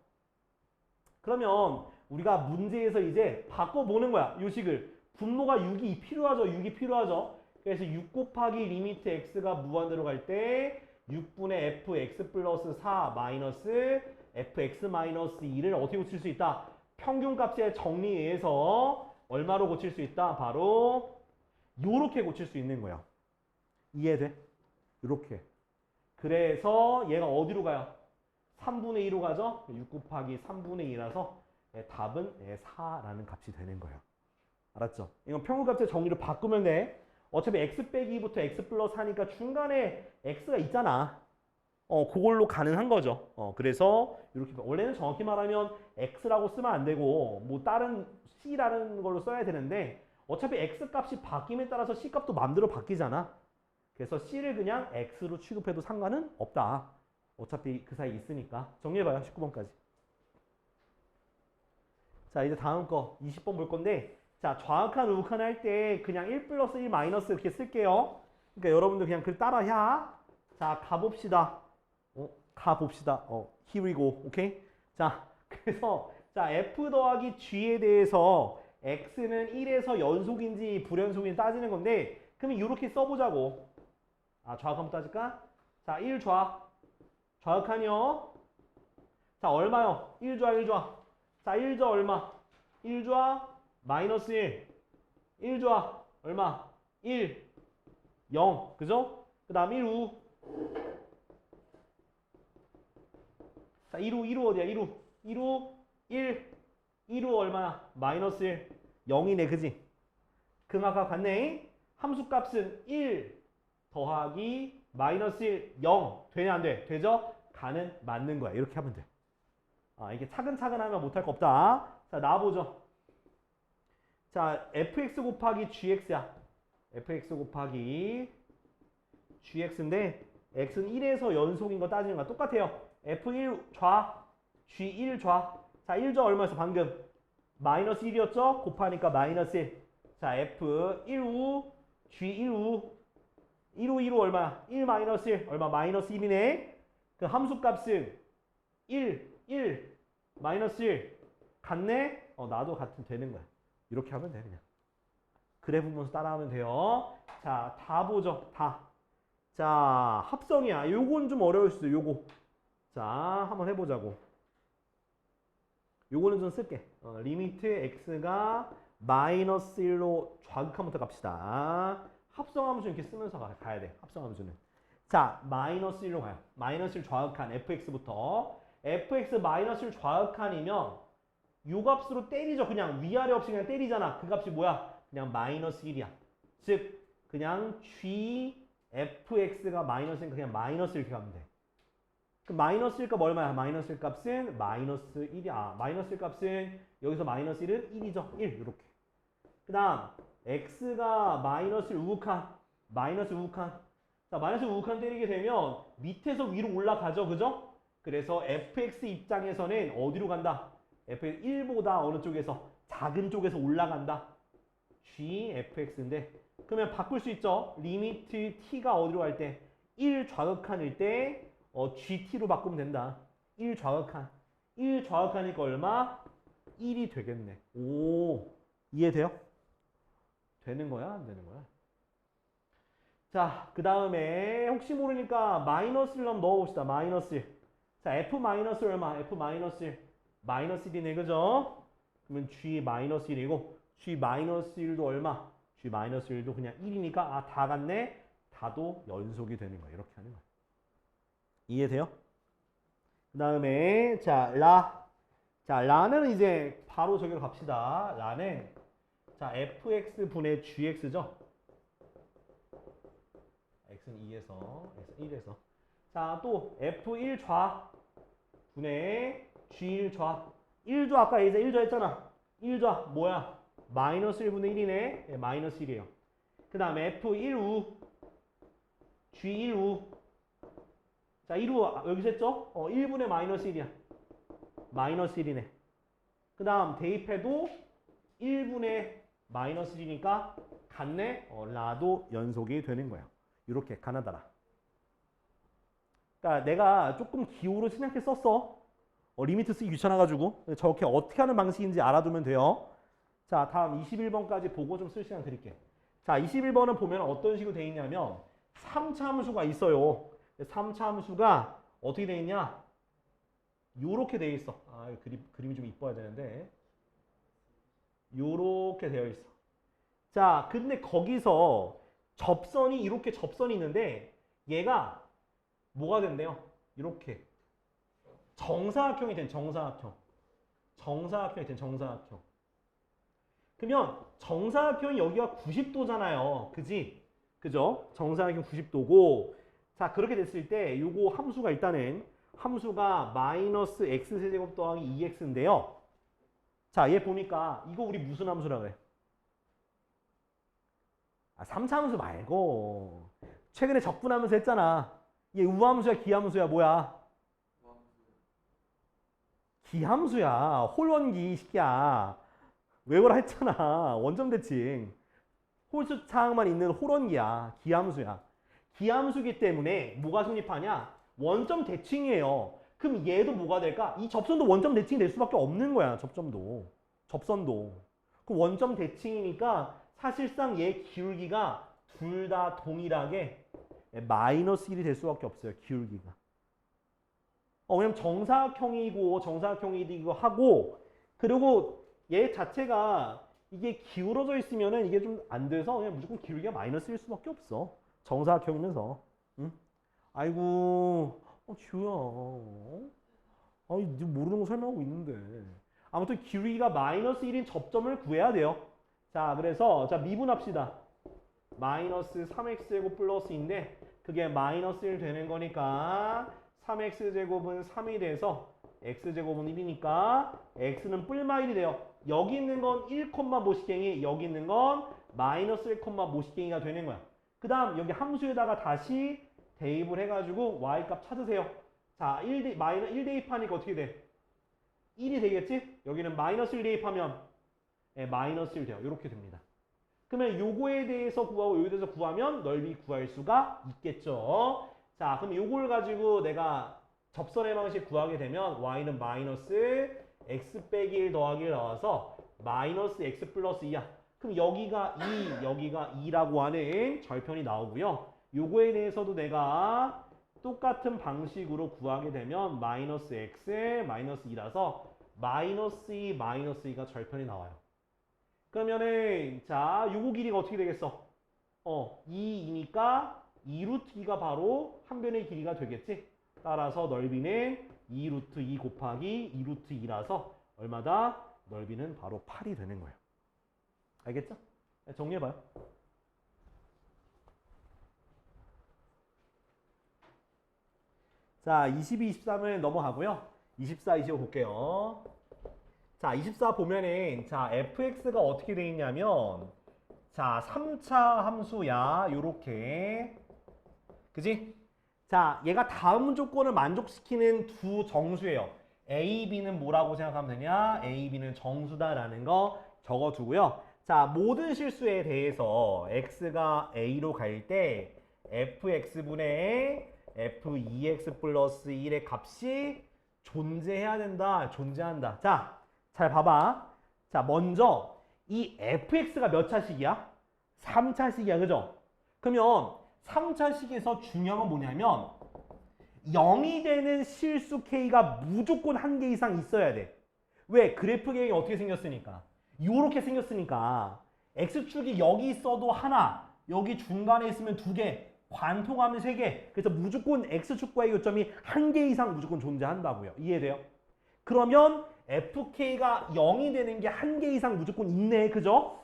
그러면 우리가 문제에서 이제 바꿔보는 거야. 요 식을. 분모가 6이 필요하죠. 6이 필요하죠. 그래서 6 곱하기 리미트 x가 무한대로 갈 때 6분의 fx 플러스 4 마이너스 fx 마이너스 2를 어떻게 고칠 수 있다? 평균값의 정리에 의해서 얼마로 고칠 수 있다? 바로 6분의 요렇게 고칠 수 있는 거예요. 이해돼? 요렇게. 그래서 얘가 어디로 가요? 3분의 2로 가죠? 6 곱하기 3분의 2라서 답은 4라는 값이 되는 거예요. 알았죠? 이건 평균값의 정리를 바꾸면 돼. 어차피 x 빼기 2부터 x 플러스 하니까 중간에 x가 있잖아. 그걸로 가능한 거죠. 그래서 이렇게 원래는 정확히 말하면 x라고 쓰면 안 되고 뭐 다른 c라는 걸로 써야 되는데 어차피 x 값이 바뀜에 따라서 c 값도 마음대로 바뀌잖아. 그래서 c를 그냥 x로 취급해도 상관은 없다. 어차피 그 사이 있으니까. 정리해봐요. 19번까지. 자, 이제 다음 거 20번 볼 건데 자, 좌극한 우극한 할 때 그냥 1 플러스 1 마이너스 이렇게 쓸게요. 그러니까 여러분들 그냥 글 따라야. 자, 가봅시다. 가봅시다. here we go. 오케이? 자, 그래서 자, f 더하기 g에 대해서 x는 1에서 연속인지 불연속인지 따지는 건데 그러면 이렇게 써보자고. 좌극한부터 따질까? 자, 1좌. 좌극한이요. 자, 얼마요? 1좌, 1좌. 자, 1좌 얼마? 1좌 마이너스 1. 1좌 얼마? 1. 0. 그죠? 그 다음 1우. 자, 1우 어디야? 1우 1. 1우 얼마야? 마이너스 1. 0이네, 그지? 극악과 같네. 함수값은 1 더하기 마이너스 1, 0. 되냐, 안 돼? 되죠? 가는 맞는 거야. 이렇게 하면 돼. 이게 차근차근 하면 못할 거 없다. 자, 나와보죠. 자, fx 곱하기 gx야. fx 곱하기 gx인데 x는 1에서 연속인 거 따지는 거야. 똑같아요. f1 좌, g1 좌. 자, 1좌 얼마였어 방금? 마이너스 1이었죠? 곱하니까 마이너스 1. 자, f1우, g1우. 1우 얼마야? 1 마이너스 1. 얼마? 마이너스 1이네. 그 함수값은 1, 마이너스 1. 같네? 나도 같으면 되는 거야. 이렇게 하면 돼, 그냥. 그래프 보면서 따라하면 돼요. 자, 다 보죠. 다. 자, 합성이야. 요건 좀 어려울 수도 있어, 요거. 자, 한번 해보자고. 요거는 좀 쓸게. 리미트 x가 마이너스 1로 좌극한부터 갑시다. 합성함수 이렇게 쓰면서 가야 돼. 합성함수는. 자, 마이너스 1로 가요. 마이너스 1 좌극한 fx부터. fx 마이너스 1 좌극한이면 요 값으로 때리죠. 그냥 위아래 없이 그냥 때리잖아. 그 값이 뭐야? 그냥 마이너스 1이야. 즉 그냥 gfx가 마이너스 1이니까 그냥 마이너스 이렇게 가면 돼. 그 마이너스 1 값 얼마야? 마이너스 1 값은 마이너스 1이야. 마이너스 1 값은 여기서 마이너스 1은 1이죠. 1 이렇게. 그 다음 x가 마이너스 1 우극한. 마이너스 우극한. 자, 마이너스 우극한 때리게 되면 밑에서 위로 올라가죠. 그죠? 그래서 fx 입장에서는 어디로 간다? fx 1보다 어느 쪽에서? 작은 쪽에서 올라간다. gfx인데 그러면 바꿀 수 있죠. 리미트 t가 어디로 갈 때? 1 좌극한일 때 gt로 바꾸면 된다. 1 좌극한. 1 좌극하니까 얼마? 1이 되겠네. 오, 이해돼요? 되는 거야? 안 되는 거야? 자, 그 다음에 혹시 모르니까 마이너스 1 한번 넣어봅시다. 마이너스 1. 자, f 마이너스 얼마? f 마이너스 1. 마이너스 1이네, 그죠? 그러면 g 마이너스 1이고 g 마이너스 1도 얼마? g 마이너스 1도 그냥 1이니까 다 같네. 다도 연속이 되는 거야. 이렇게 하는 거야. 이해돼요? 그 다음에 자, 라는 이제 바로 저기로 갑시다. 라는 자, fx 분의 gx죠. x는 2에서 1에서 자, 또 f1 좌 분의 g1 좌. 1좌 아까 이제 1좌 했잖아. 1좌 뭐야? 마이너스 1분의 1이네. 네, 마이너스 1이에요. 그 다음에 f1우 g1우. 자, 1우 여기서 했죠? 1분의 마이너스 1이야. 마이너스 1이네. 그 다음 대입해도 1분의 마이너스 1이니까 같네. 라도 연속이 되는 거야. 이렇게 가나다라. 그러니까 내가 조금 기호로 생각해 썼어. 리미트 쓰기 귀찮아가지고. 저렇게 어떻게 하는 방식인지 알아두면 돼요. 자, 다음 21번까지 보고 좀 쓸 시간 드릴게. 자, 21번은 보면 어떤 식으로 되어 있냐면 3차 함수가 있어요. 3차 함수가 어떻게 되어 있냐? 요렇게 되어 있어. 그림이 좀 이뻐야 되는데 요렇게 되어 있어. 자, 근데 거기서 접선이 이렇게 접선이 있는데 얘가 뭐가 된대요? 이렇게 정사각형이 된 정사각형. 정사각형이 된 정사각형. 그러면 정사각형이 여기가 90도잖아요. 그지? 그죠? 정사각형 90도고 자 그렇게 됐을 때 요거 함수가 일단은 함수가 마이너스 x세제곱 더하기 2x인데요. 자, 얘 보니까 이거 우리 무슨 함수라 그래? 아, 3차 함수 말고 최근에 적분하면서 했잖아. 얘 우함수야 기함수야 뭐야? 기함수야. 홀원기 이 새끼야. 외워라 했잖아. 원점 대칭. 홀수 차항만 있는 홀원기야. 기함수야. 기함수기 때문에 뭐가 성립하냐? 원점 대칭이에요. 그럼 얘도 뭐가 될까? 이 접선도 원점 대칭이 될 수밖에 없는 거야. 접점도. 접선도. 그 원점 대칭이니까 사실상 얘 기울기가 둘 다 동일하게 마이너스 1이 될 수밖에 없어요. 기울기가. 왜냐면 정사각형이고 하고 그리고 얘 자체가 이게 기울어져 있으면은 이게 좀 안 돼서 그냥 무조건 기울기가 마이너스일 수밖에 없어. 정사각형이면서. 응? 아이고, 지우야. 아니, 네 모르는 거 설명하고 있는데. 아무튼 기울기가 마이너스 1인 접점을 구해야 돼요. 자, 그래서 자 미분합시다. 마이너스 3x제곱 플러스인데 그게 마이너스 1 되는 거니까 3x제곱은 3이 돼서 x제곱은 1이니까 x는 뿔마 1이 돼요. 여기 있는 건 1, 모시갱이, 여기 있는 건 마이너스 1, 모시갱이가 되는 거야. 그 다음 여기 함수에다가 다시 대입을 해가지고 y값 찾으세요. 자, 1 대입하니까 어떻게 돼? 1이 되겠지? 여기는 마이너스 1 대입하면 마이너스 1 돼요. 이렇게 됩니다. 그러면 요거에 대해서 구하고 요거에 대해서 구하면 넓이 구할 수가 있겠죠. 자, 그럼 요걸 가지고 내가 접선의 방식 구하게 되면 y는 마이너스 x 빼기 1 더하기 1 나와서 마이너스 x 플러스 2야. 그럼 여기가 2, 여기가 2라고 하는 절편이 나오고요. 요거에 대해서도 내가 똑같은 방식으로 구하게 되면 마이너스 x, 마이너스 2라서 마이너스 2, 마이너스 2가 절편이 나와요. 그러면은 자, 요거 길이가 어떻게 되겠어? 2이니까 2루트 2가 바로 한 변의 길이가 되겠지? 따라서 넓이는 2루트 2 곱하기 2루트 2라서 얼마다? 넓이는 바로 8이 되는 거예요. 알겠죠? 정리해봐요. 자, 22, 23을 넘어가고요. 24, 25 볼게요. 자, 24 보면은 자, fx가 어떻게 돼 있냐면 자, 3차 함수야. 요렇게. 그지? 자, 얘가 다음 조건을 만족시키는 두 정수예요. A, B는 뭐라고 생각하면 되냐? A, B는 정수다라는 거 적어두고요. 자, 모든 실수에 대해서 x가 A로 갈 때 fx분의 f2x 플러스 1의 값이 존재해야 된다. 존재한다. 자, 잘 봐봐. 자, 먼저 이 fx가 몇 차식이야? 3차식이야. 그죠? 그러면 3차식에서 중요한 건 뭐냐면 0이 되는 실수 k가 무조건 한 개 이상 있어야 돼. 왜? 그래프 계획이 어떻게 생겼으니까. 요렇게 생겼으니까 x축이 여기 있어도 하나, 여기 중간에 있으면 두 개, 관통하면 세 개. 그래서 무조건 x축과의 교점이 한 개 이상 무조건 존재한다고요. 이해돼요? 그러면 fk가 0이 되는 게 한 개 이상 무조건 있네. 그죠?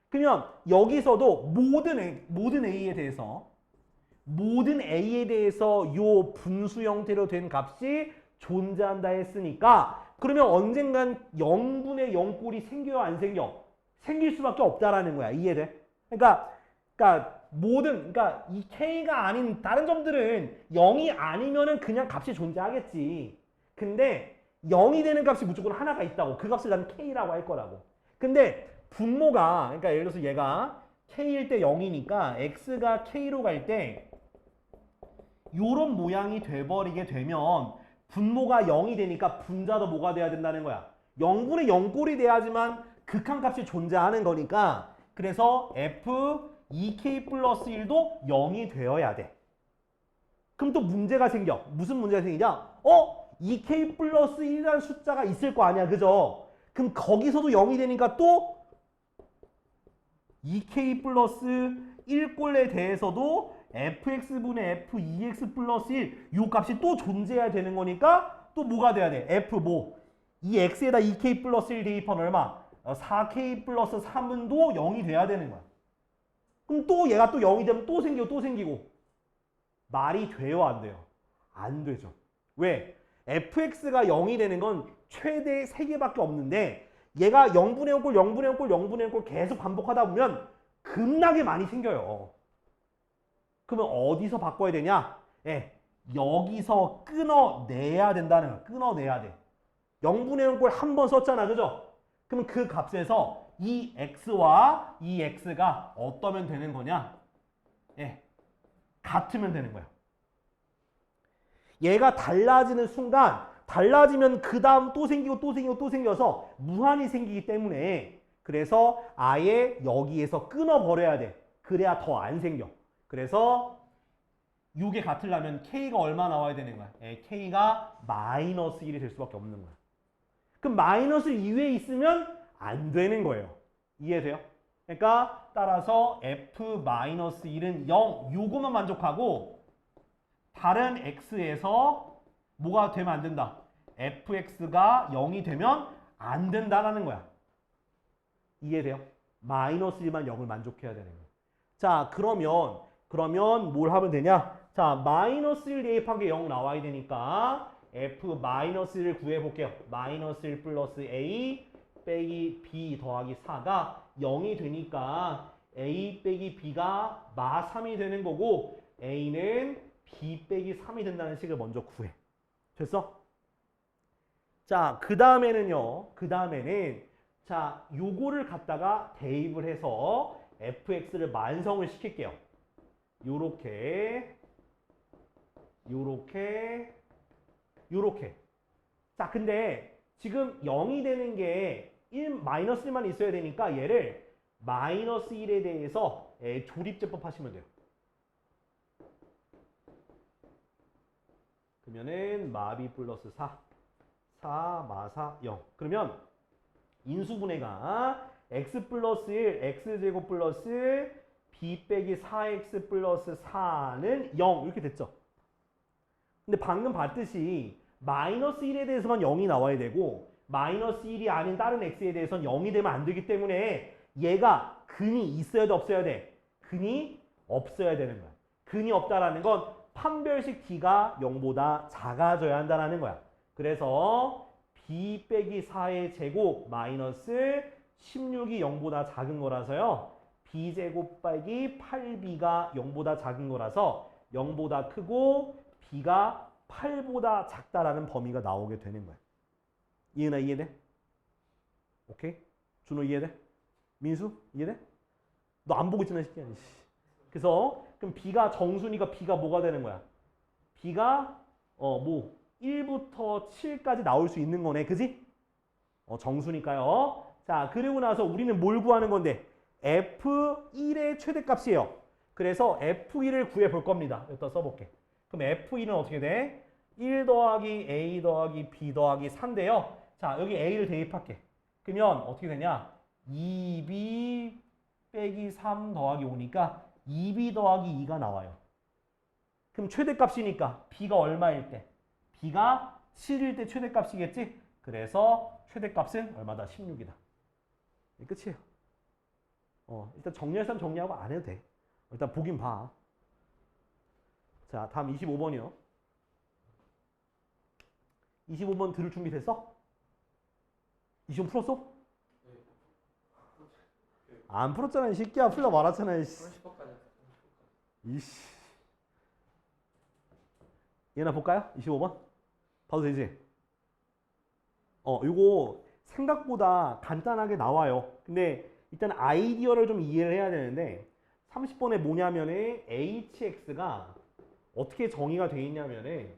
그러면 여기서도 모든 a에 대해서 요 분수 형태로 된 값이 존재한다 했으니까 그러면 언젠간 0분의 0꼴이 생겨요? 안 생겨? 생길 수밖에 없다라는 거야. 이해돼? 그러니까 이 k가 아닌 다른 점들은 0이 아니면은 그냥 값이 존재하겠지. 근데 0이 되는 값이 무조건 하나가 있다고. 그 값을 나는 k라고 할 거라고. 근데 분모가 그러니까 예를 들어서 얘가 k일 때 0이니까 x가 k로 갈 때 요런 모양이 돼버리게 되면 분모가 0이 되니까 분자도 뭐가 돼야 된다는 거야. 0분의 0꼴이 돼야지만 극한값이 존재하는 거니까 그래서 f2k 플러스 1도 0이 되어야 돼. 그럼 또 문제가 생겨. 무슨 문제가 생기냐? 2k 플러스 1이라는 숫자가 있을 거 아니야. 그죠? 그럼 거기서도 0이 되니까 또 2k 플러스 1꼴에 대해서도 fx분의 f2x 플러스 1 요 값이 또 존재해야 되는 거니까 또 뭐가 돼야 돼? f 뭐? 이 x에다 2k 플러스 1 대입하면 얼마? 4k 플러스 3은 또 0이 돼야 되는 거야. 그럼 또 얘가 또 0이 되면 또 생기고 또 생기고. 말이 돼요, 안 돼요? 안 되죠. 왜? fx가 0이 되는 건 최대 3개밖에 없는데 얘가 0분의 0꼴, 0분의 0꼴, 0분의 0꼴 계속 반복하다 보면 급나게 많이 생겨요. 그러면 어디서 바꿔야 되냐? 예, 여기서 끊어내야 된다는 거야. 끊어내야 돼. 0분의 0꼴 한 번 썼잖아, 그죠? 그럼 그 값에서 이 x와 이 x가 어떠면 되는 거냐? 예, 같으면 되는 거야. 얘가 달라지는 순간 달라지면 그 다음 또 생기고 또 생기고 또 생겨서 무한히 생기기 때문에 그래서 아예 여기에서 끊어버려야 돼. 그래야 더 안 생겨. 그래서 이게 같으려면 k가 얼마 나와야 되는 거야? k가 마이너스 1이 될 수밖에 없는 거야. 그럼 마이너스 이외에 있으면 안 되는 거예요. 이해돼요? 그러니까 따라서 f-1은 0 요거만 만족하고 다른 x에서 뭐가 되면 안 된다. fx가 0이 되면 안 된다라는 거야. 이해돼요? 마이너스 1만 0을 만족해야 되는 거야. 자, 그러면 뭘 하면 되냐? 자, 마이너스 1 대입한 게 0 나와야 되니까 f-1을 구해볼게요. 마이너스 1 플러스 a 빼기 b 더하기 4가 0이 되니까 a 빼기 b가 마 3이 되는 거고 a는 b 빼기 3이 된다는 식을 먼저 구해. 됐어? 자, 그 다음에는 자, 요거를 갖다가 대입을 해서 fx를 만성을 시킬게요. 요렇게 자, 근데 지금 0이 되는 게 마이너스 1만 있어야 되니까 얘를 마이너스 1에 대해서 조립제법 하시면 돼요. 그러면은 마비 플러스 4 마사 0. 그러면 인수분해가 x 플러스 1 x제곱 플러스 b 빼기 4x 플러스 4는 0 이렇게 됐죠. 근데 방금 봤듯이 마이너스 1에 대해서만 0이 나와야 되고 마이너스 1이 아닌 다른 x에 대해서는 0이 되면 안 되기 때문에 얘가 근이 있어야 돼 없어야 돼? 근이 없어야 되는 거야. 근이 없다라는 건 판별식 t가 0보다 작아져야 한다는 거야. 그래서 b 빼기 4의 제곱 마이너스 16이 0보다 작은 거라서요. b제곱 빼기 8b가 0보다 작은 거라서 0보다 크고 b가 8보다 작다라는 범위가 나오게 되는 거야. 이해나 이해돼? 오케이? 준호 이해돼? 민수 이해돼? 너 안 보고 있잖아 새끼야. 그래서 그럼 b가 정수니까 b가 뭐가 되는 거야? b가 1부터 7까지 나올 수 있는 거네. 그지? 정수니까요. 자, 그리고 나서 우리는 뭘 구하는 건데? f1의 최대값이에요. 그래서 f1을 구해 볼 겁니다. 여기다 써볼게. 그럼 f1은 어떻게 돼? 1 더하기 a 더하기 b 더하기 4인데요. 자, 여기 a를 대입할게. 그러면 어떻게 되냐? 2b 빼기 3 더하기 5니까 2b 더하기 2가 나와요. 그럼 최대값이니까 b가 얼마일 때? b가 7일 때 최대값이겠지? 그래서 최대값은 얼마다? 16이다. 끝이에요. 일단 정리할 사람 정리하고 안 해도 돼. 일단 보긴 봐. 자, 다음 25번이요. 25번 들을 준비 됐어? 25번 풀었어? 안 풀었잖아, 이 새끼야. 풀러 말았잖아, 이씨. 이씨. 얘나 볼까요? 25번? 봐도 되지? 요거 생각보다 간단하게 나와요. 근데 일단 아이디어를 좀 이해를 해야 되는데 30번에 뭐냐면은 hx가 어떻게 정의가 되어 있냐면은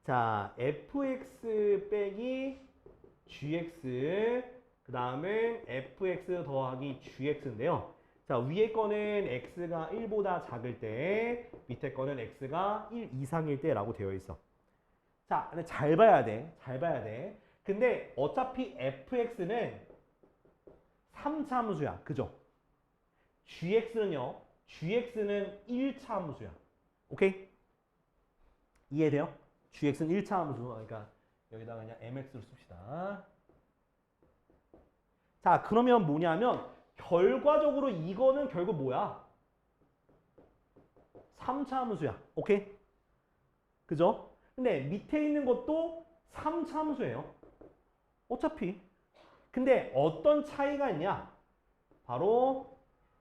자, fx 빼기 gx 그 다음에 fx 더하기 gx인데요. 자, 위에 거는 x가 1보다 작을 때 밑에 거는 x가 1 이상일 때라고 되어 있어. 자, 근데 잘 봐야 돼. 잘 봐야 돼. 근데 어차피 fx는 3참수야. 그죠? gx는 1차 함수야. 오케이? 이해돼요? gx는 1차 함수. 그러니까 여기다가 그냥 mx로 씁시다. 자, 그러면 뭐냐면 결과적으로 이거는 결국 뭐야? 3차 함수야. 오케이? 그죠? 근데 밑에 있는 것도 3차 함수예요. 어차피. 근데 어떤 차이가 있냐? 바로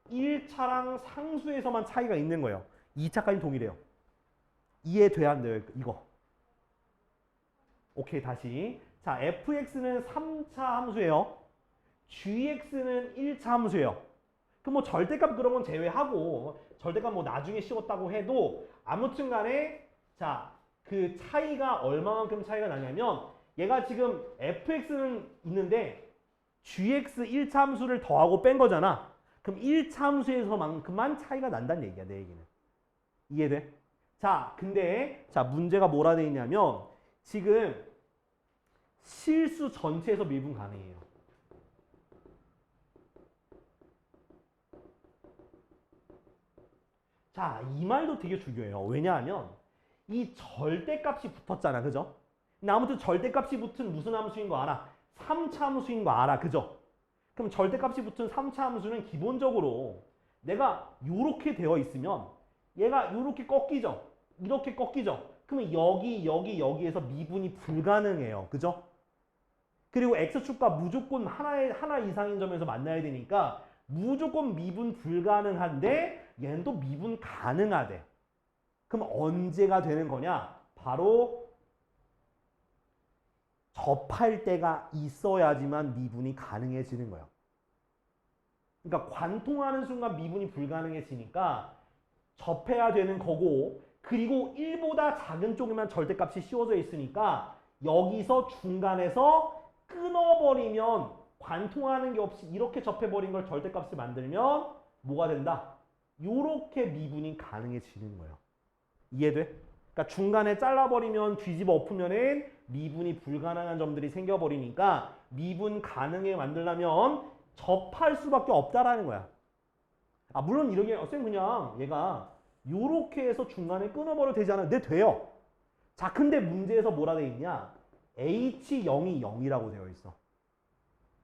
1차랑 상수에서만 차이가 있는 거예요. 2차까지 동일해요. 이해돼야 안 돼요, 이거. 오케이, 다시. 자, fx는 3차 함수예요. gx는 1차 함수예요. 그럼 뭐 절대값 그런 건 제외하고, 절대값 뭐 나중에 씌웠다고 해도, 아무튼 간에, 자, 그 차이가 얼마만큼 차이가 나냐면, 얘가 지금 fx는 있는데, gx 1차 함수를 더하고 뺀 거잖아. 그럼 1차 함수에서만큼만 차이가 난다는 얘기야, 내 얘기는. 이해돼? 자, 근데, 자, 문제가 뭐라 돼 있냐면, 지금 실수 전체에서 미분 가능해요. 자, 이 말도 되게 중요해요. 왜냐하면 이 절대값이 붙었잖아. 그죠? 근데 아무튼 절대값이 붙은 무슨 함수인 거 알아? 3차 함수인 거 알아. 그죠? 그럼 절대값이 붙은 3차 함수는 기본적으로 내가 요렇게 되어 있으면 얘가 요렇게 꺾이죠? 이렇게 꺾이죠? 그러면 여기에서 미분이 불가능해요. 그죠? 그리고 x축과 무조건 하나 이상인 점에서 만나야 되니까 무조건 미분 불가능한데 얘는 또 미분 가능하대. 그럼 언제가 되는 거냐? 바로 접할 때가 있어야지만 미분이 가능해지는 거예요. 그러니까 관통하는 순간 미분이 불가능해지니까 접해야 되는 거고, 그리고 1보다 작은 쪽에만 절대값이 씌워져 있으니까 여기서 중간에서 끊어버리면 관통하는 게 없이 이렇게 접해버린 걸 절대값을 만들면 뭐가 된다? 요렇게 미분이 가능해지는 거예요. 이해돼? 그러니까 중간에 잘라버리면 뒤집어 엎으면은 미분이 불가능한 점들이 생겨버리니까 미분 가능에 만들려면 접할 수밖에 없다라는 거야. 아, 물론 이렇게 쌤 그냥 얘가 요렇게 해서 중간에 끊어버려도 되지 않아요? 네, 돼요. 자, 근데 문제에서 뭐라 돼 있냐? h0이 0이라고 되어 있어.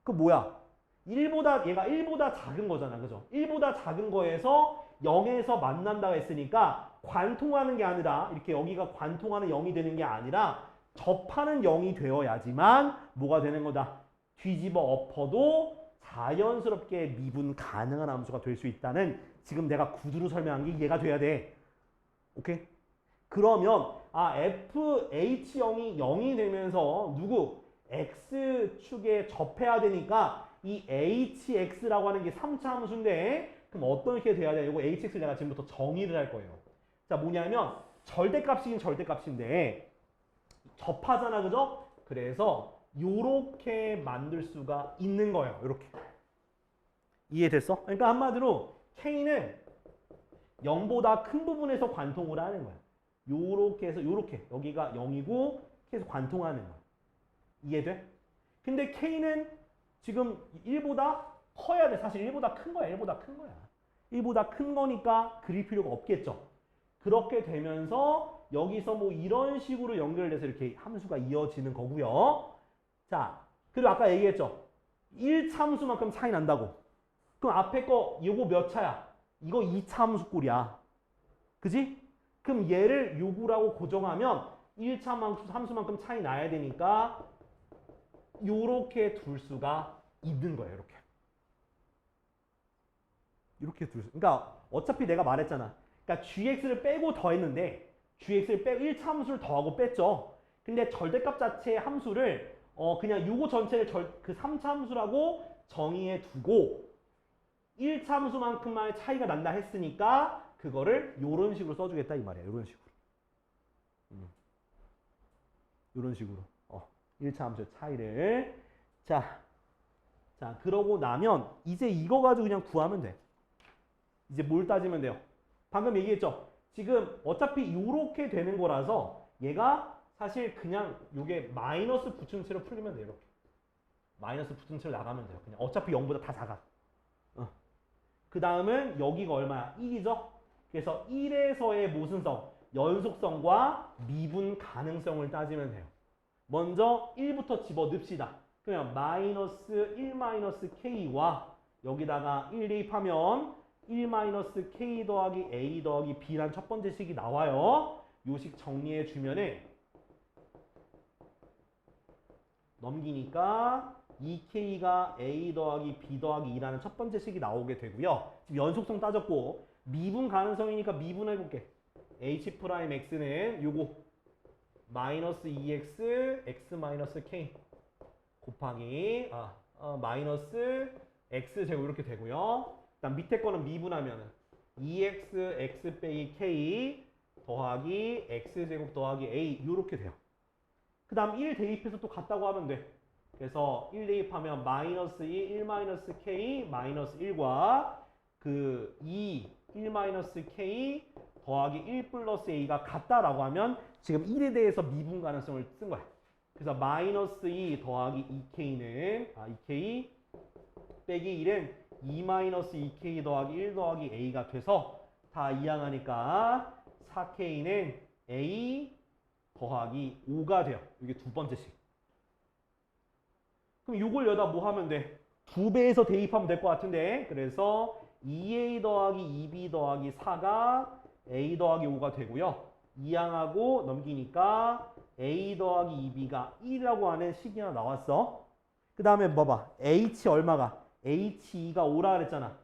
그 뭐야? 얘가 1보다 작은 거잖아. 그죠? 1보다 작은 거에서 0에서 만난다고 했으니까 관통하는 게 아니라 이렇게 여기가 관통하는 0이 되는 게 아니라 접하는 0이 되어야지만 뭐가 되는 거다? 뒤집어 엎어도 자연스럽게 미분 가능한 함수가 될 수 있다는, 지금 내가 구두로 설명한 게 이해가 돼야 돼. 오케이? 그러면 fh0이 0이 되면서 누구? x축에 접해야 되니까 이 hx라고 하는 게 3차 함수인데, 그럼 어떻게 돼야 돼? 이거 hx를 내가 지금부터 정의를 할 거예요. 자, 뭐냐면 절대값이긴 절대값인데 접하잖아. 그죠? 그래서 요렇게 만들 수가 있는 거예요. 요렇게. 이해됐어? 그러니까 한마디로 k는 0보다 큰 부분에서 관통을 하는 거야. 요렇게 해서 요렇게 여기가 0이고 계속 관통하는 거야. 이해돼? 근데 k는 지금 1보다 커야 돼. 사실 1보다 큰 거야. 1보다 큰 거야. 1보다 큰 거니까 그릴 필요가 없겠죠. 그렇게 되면서 여기서 뭐 이런 식으로 연결돼서 이렇게 함수가 이어지는 거고요. 자, 그리고 아까 얘기했죠. 1차 함수만큼 차이 난다고. 그럼 앞에 거 이거 몇 차야? 이거 2차 함수 꼴이야. 그지? 그럼 얘를 요구라고 고정하면 1차 함수만큼 차이 나야 되니까 요렇게 둘 수가 있는 거예요. 이렇게. 이렇게 둘 수. 그러니까 어차피 내가 말했잖아. 그러니까 gx를 빼고 더했는데 gx를 빼고 1차 함수를 더하고 뺐죠. 근데 절대값 자체의 함수를 그냥 요거 전체를 그 3차 함수라고 정의해 두고 1차 함수만큼만의 차이가 난다 했으니까 그거를 요런 식으로 써주겠다 이 말이야. 요런 식으로. 요런 식으로. 1차 함수의 차이를. 자, 그러고 나면 이제 이거 가지고 그냥 구하면 돼. 이제 뭘 따지면 돼요? 방금 얘기했죠? 지금 어차피 요렇게 되는 거라서 얘가 사실 그냥 요게 마이너스 부침체로 풀리면 돼요. 이렇게. 마이너스 부침체로 나가면 돼요. 그냥 어차피 0보다 다 작아. 그 다음은 여기가 얼마야? 1이죠? 그래서 1에서의 모순성, 연속성과 미분 가능성을 따지면 돼요. 먼저 1부터 집어넣읍시다. 그러면 마이너스 1 마이너스 k와 여기다가 1 대입하면 1 마이너스 k 더하기 a 더하기 b란 첫 번째 식이 나와요. 요 식 정리해 주면은 넘기니까 2k가 a 더하기 b 더하기 2라는 첫 번째 식이 나오게 되고요. 지금 연속성 따졌고 미분 가능성이니까 미분해볼게. h'x는 요거 마이너스 2x x 마이너스 k 곱하기 마이너스 x제곱 이렇게 되고요. 일단 밑에 거는 미분하면은 2x x 빼기 k 더하기 x제곱 더하기 a 이렇게 돼요. 그 다음 1 대입해서 또 같다고 하면 돼. 그래서 1 대입하면 마이너스 2, 1 마이너스 k 마이너스 1과 그 2, 1 마이너스 k 더하기 1 플러스 a가 같다라고 하면 지금 1에 대해서 미분 가능성을 쓴 거야. 그래서 마이너스 2 더하기 2k는 2k 빼기 1은 2 마이너스 2k 더하기 1 더하기 a가 돼서 다 이항하니까 4k는 a 더하기 5가 돼요. 이게 두 번째 식. 그럼 이걸 여기다 뭐 하면 돼? 2배에서 대입하면 될 것 같은데 그래서 2a 더하기 2b 더하기 4가 a 더하기 5가 되고요. 이항하고 넘기니까 a 더하기 2b가 1이라고 하는 식이 하나 나왔어. 그 다음에 봐봐. h 얼마가? h2가 5라 그랬잖아.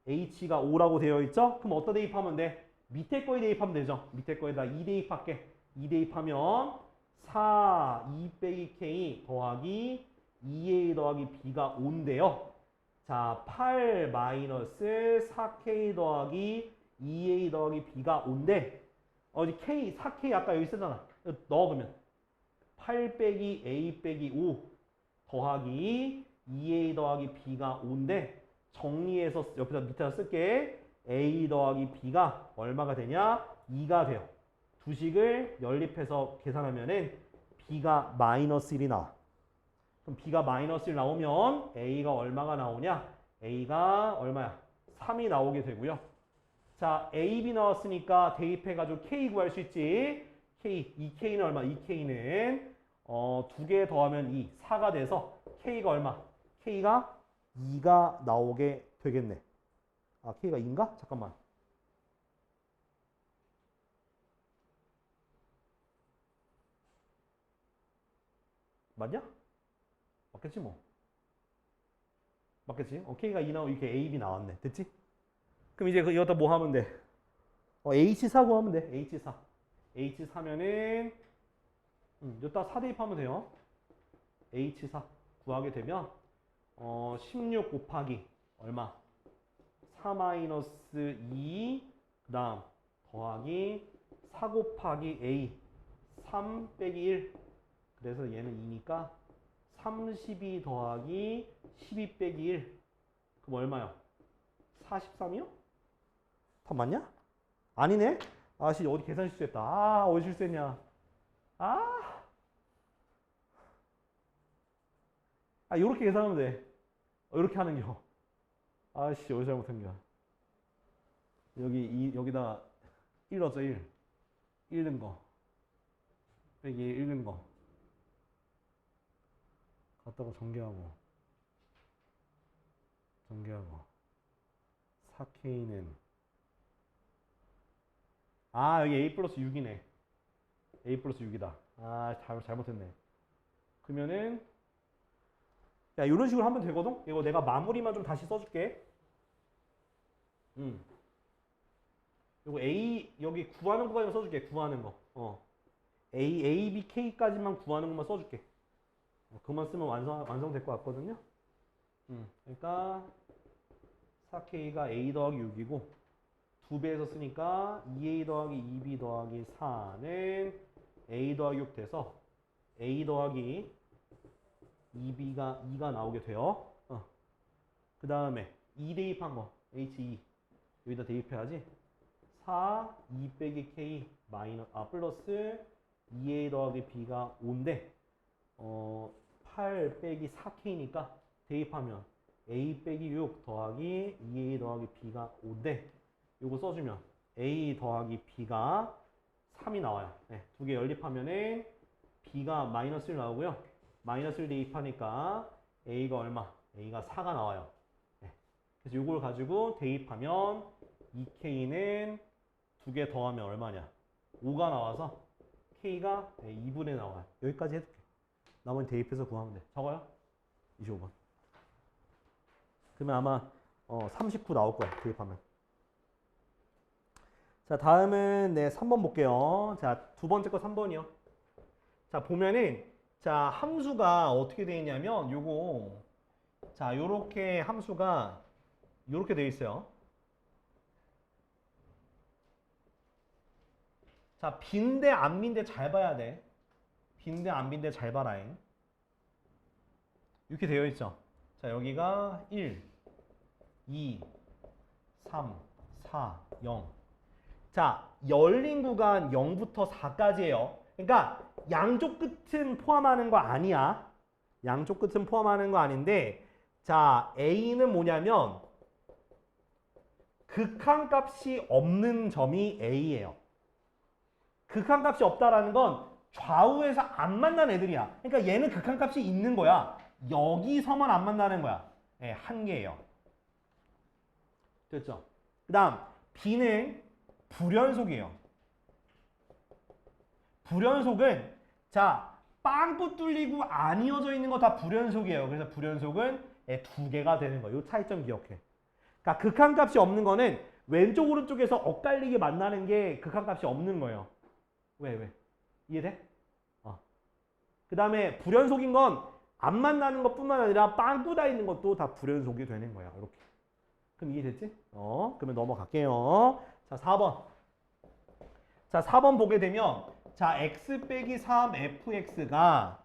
h가 5라고 되어 있죠? 그럼 어디다 대입하면 돼? 밑에 거에 대입하면 되죠. 밑에 거에다 2 대입할게. 2 대입하면 4, 2 빼기 k 더하기 2a 더하기 b가 5인데요. 자, 8 마이너스 4k 더하기 2a 더하기 b가 5인데 k, 4k 아까 여기 쓰잖아. 넣어 보면 8 빼기 a 빼기 5 더하기 2a 더하기 b가 5인데 정리해서 옆에다 밑에다 쓸게. a 더하기 b가 얼마가 되냐? 2가 돼요. 두 식을 연립해서 계산하면은 b가 마이너스 1이 나와. 그럼 b가 마이너스 1 나오면 a가 얼마가 나오냐? a가 얼마야? 3이 나오게 되고요. 자, a, b 나왔으니까 대입해가지고 k 구할 수 있지. k, 2k는 얼마? 2k는 두 개 더하면 2, 4가 돼서 k가 얼마? k가 2가 나오게 되겠네. k가 2인가? 잠깐만. 맞냐? 맞겠지 뭐. 맞겠지? k가 2 나오고 이렇게 a, b 나왔네. 됐지? 그럼 이제 이거다 뭐 하면 돼? h4 구하면 돼. h4. h4면은 여기다 4 대입하면 돼요. h4 구하게 되면 16 곱하기 얼마? 4 마이너스 2 그 다음 더하기 4 곱하기 a 3 빼기 1 그래서 얘는 2니까 32 더하기 12 빼기 1 그럼 얼마요? 43이요? 다 맞냐? 아니네? 아씨 어디 계산 실수했다. 어디 실수했냐? 요렇게 계산하면 돼. 요렇게 하는겨. 아씨 어디 잘못한겨. 여기다 1 넣었죠 1. 1 넣은 거. 빼기 1 넣은 거. 갖다가 전개하고 4k는 여기 a 플러스 6이네. a 플러스 6이다. 잘못했네. 그러면은 야 이런 식으로 하면 되거든. 이거 내가 마무리만 좀 다시 써줄게. 이거 a 여기 구하는 거까지만 써줄게. 구하는 거. a b k까지만 구하는 것만 써줄게. 그만 쓰면 완성될 것 같거든요. 그러니까 4k가 a 더하기 6이고 2배에서 쓰니까 2a 더하기 2b 더하기 4는 a 더하기 6 돼서 a 더하기 2b가 2가 나오게 돼요. 그 다음에 2 대입한 거 h2 여기다 대입해야지. 4, 2 빼기 k 플러스 2a 더하기 b가 5인데 8 빼기 4k니까 대입하면 A 빼기 6 더하기 2A 더하기 B가 5인데 요거 써주면 A 더하기 B가 3이 나와요. 네, 두 개 연립하면은 B가 마이너스 1 나오고요. 마이너스 1 대입하니까 A가 얼마? A가 4가 나와요. 네, 그래서 요걸 가지고 대입하면 2K는 두 개 더하면 얼마냐? 5가 나와서 K가 2분의 나와요. 여기까지 해줄게. 나머지 대입해서 구하면 돼. 적어요? 25번. 그러면 아마 39 나올 거야. 대입하면. 자, 다음은 3번 볼게요. 자, 두 번째 거 3번이요. 자, 보면은 자, 함수가 어떻게 되어 있냐면 요거 자, 요렇게 함수가 요렇게 되어 있어요. 자, 빈대 안 빈대 잘 봐야 돼. 빈대 안 빈대 잘 봐라잉. 이렇게 되어 있죠. 자, 여기가 1, 2, 3, 4, 0. 자, 열린 구간 0부터 4까지예요. 그러니까 양쪽 끝은 포함하는 거 아니야. 양쪽 끝은 포함하는 거 아닌데 자, A는 뭐냐면 극한값이 없는 점이 A예요. 극한값이 없다라는 건 좌우에서 안 만난 애들이야. 그러니까 얘는 극한값이 있는 거야. 여기서만 안 만나는 거야. 네, 한 개예요. 됐죠? 그 다음 B는 불연속이에요. 불연속은 자, 빵꾸 뚫리고 안 이어져 있는 거 다 불연속이에요. 그래서 불연속은 두 개가 되는 거예요. 이 차이점 기억해. 그러니까 극한값이 없는 거는 왼쪽 오른쪽에서 엇갈리게 만나는 게 극한값이 없는 거예요. 왜? 이해돼? 그 다음에 불연속인 건 안 만나는 것뿐만 아니라 빵꾸 다 있는 것도 다 불연속이 되는 거야. 이렇게. 그럼 이해됐지? 그러면 넘어갈게요. 자, 4번. 자, 4번 보게 되면 자, x 빼기 3fx가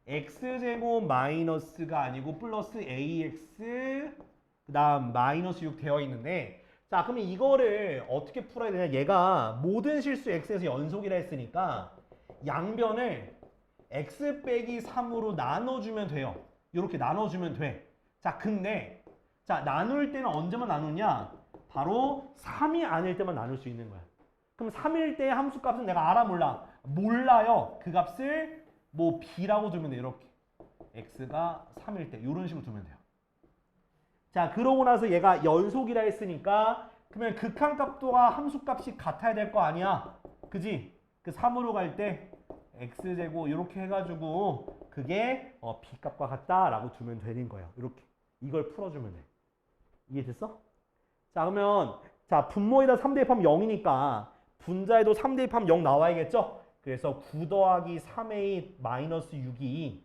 x제곱 마이너스가 아니고 플러스 ax 그 다음 마이너스 6 되어 있는데 자, 그러면 이거를 어떻게 풀어야 되냐? 얘가 모든 실수 x에서 연속이라 했으니까 양변을 x 빼기 3으로 나눠주면 돼요. 이렇게 나눠주면 돼. 자, 근데 자, 나눌 때는 언제만 나누냐? 바로 3이 아닐 때만 나눌 수 있는 거야. 그럼 3일 때 함수 값은 내가 알아 몰라? 몰라요. 그 값을 뭐 b라고 두면 돼. 이렇게. x가 3일 때 이런 식으로 두면 돼요. 자, 그러고 나서 얘가 연속이라 했으니까 그러면 극한값과 함수값이 같아야 될 거 아니야. 그지? 그 3으로 갈 때 x제곱 이렇게 해가지고 그게 b값과 같다라고 두면 되는 거예요. 이렇게. 이걸 풀어주면 돼. 이해됐어? 자, 그러면 자, 분모에다 3 대입하면 0이니까 분자에도 3 대입하면 0 나와야겠죠? 그래서 9 더하기 3a 마이너스 6이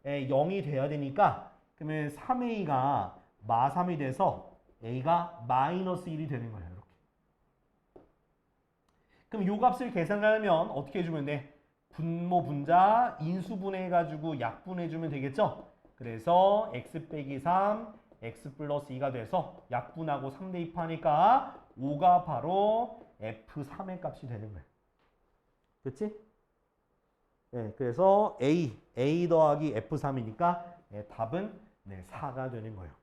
0이 돼야 되니까 그러면 3a가 마3이 돼서 a가 마이너스 1이 되는 거예요. 이렇게. 그럼 요 값을 계산하려면 어떻게 해주면 돼? 분모 분자 인수분해해가지고 약분해주면 되겠죠? 그래서 x 빼기 3, x 플러스 2가 돼서 약분하고 3 대입하니까 5가 바로 f3의 값이 되는 거예요. 그렇지? 네, 그래서 a 더하기 f3이니까 답은 4가 되는 거예요.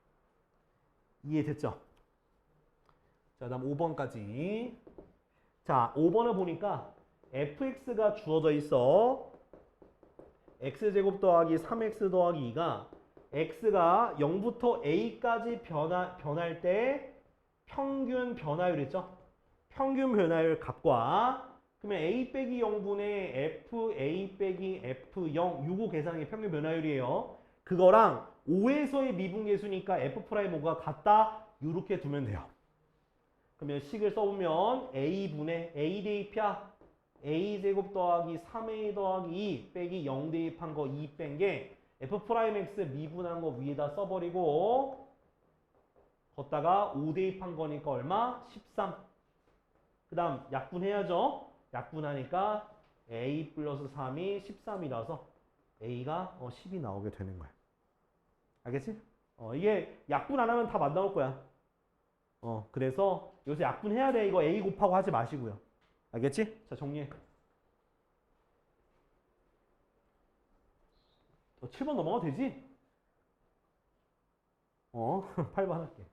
이해됐죠? 자, 다음 5번까지. 자, 5번을 보니까 fx가 주어져 있어. x제곱 더하기 3x 더하기 2가 x가 0부터 a까지 변할 때 평균 변화율 있죠? 평균 변화율 값과 그러면 a 빼기 0분의 f a 빼기 f0 요거 계산이 평균 변화율이에요. 그거랑 5에서의 미분계수니까 f'5가 같다. 이렇게 두면 돼요. 그러면 식을 써보면 a분의 a 대입이야. a제곱 더하기 3a 더하기 2 빼기 0 대입한 거 2 뺀 게 f'x 미분한 거 위에다 써버리고 걷다가 5 대입한 거니까 얼마? 13. 그 다음 약분해야죠. 약분하니까 a 플러스 3이 13이라서 a가 10이 나오게 되는 거야. 알겠지? 이게 약분 안 하면 다 안 나올 거야. 그래서 여기서 약분해야 돼. 이거 a 곱하고 하지 마시고요. 알겠지? 자, 정리해. 7번 넘어가도 되지? 8번 할게.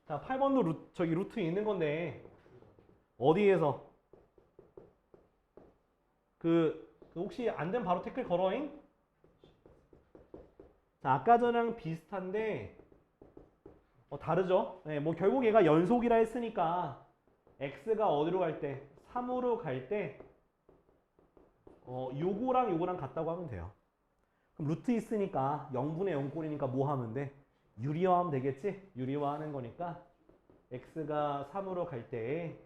자, 8번도 저기 루트 있는 건데 어디에서 그 혹시 안 되면 바로 태클 걸어잉? 자, 아까 전랑 비슷한데 다르죠? 네, 뭐 결국 얘가 연속이라 했으니까 x가 어디로 갈 때? 3으로 갈 때 요거랑 요거랑 같다고 하면 돼요. 그럼 루트 있으니까 0분의 0꼴이니까 뭐 하면 돼? 유리화하면 되겠지? 유리화하는 거니까 x가 3으로 갈 때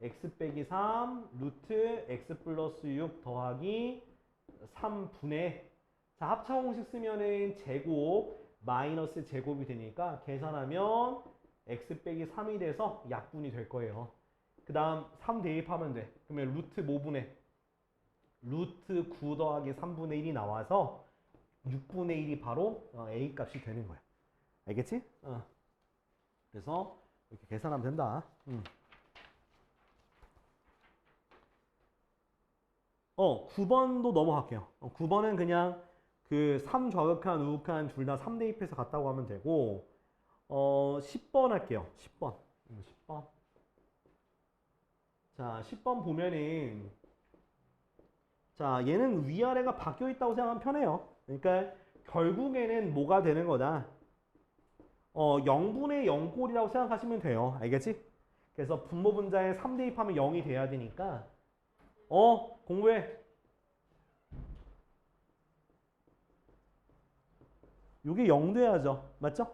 x 빼기 3 루트 x 플러스 6 더하기 3분의 자, 합차 공식 쓰면은 제곱 마이너스 제곱이 되니까 계산하면 x 빼기 3이 돼서 약분이 될 거예요. 그 다음 3 대입하면 돼. 그러면 루트 뭐분의 루트 9 더하기 3분의 1이 나와서 6분의 1이 바로 a 값이 되는 거야. 알겠지? 그래서 이렇게 계산하면 된다. 9번도 넘어갈게요. 9번은 그냥 그 3좌극한, 우극한 둘 다 3대입해서 같다고 하면 되고 10번 할게요. 10번. 10번. 자, 10번 보면은 자, 얘는 위아래가 바뀌어 있다고 생각하면 편해요. 그러니까 결국에는 뭐가 되는 거다? 0분의 0꼴이라고 생각하시면 돼요. 알겠지? 그래서 분모 분자에 3대입하면 0이 돼야 되니까 공부해. 이게 0 돼야죠. 맞죠?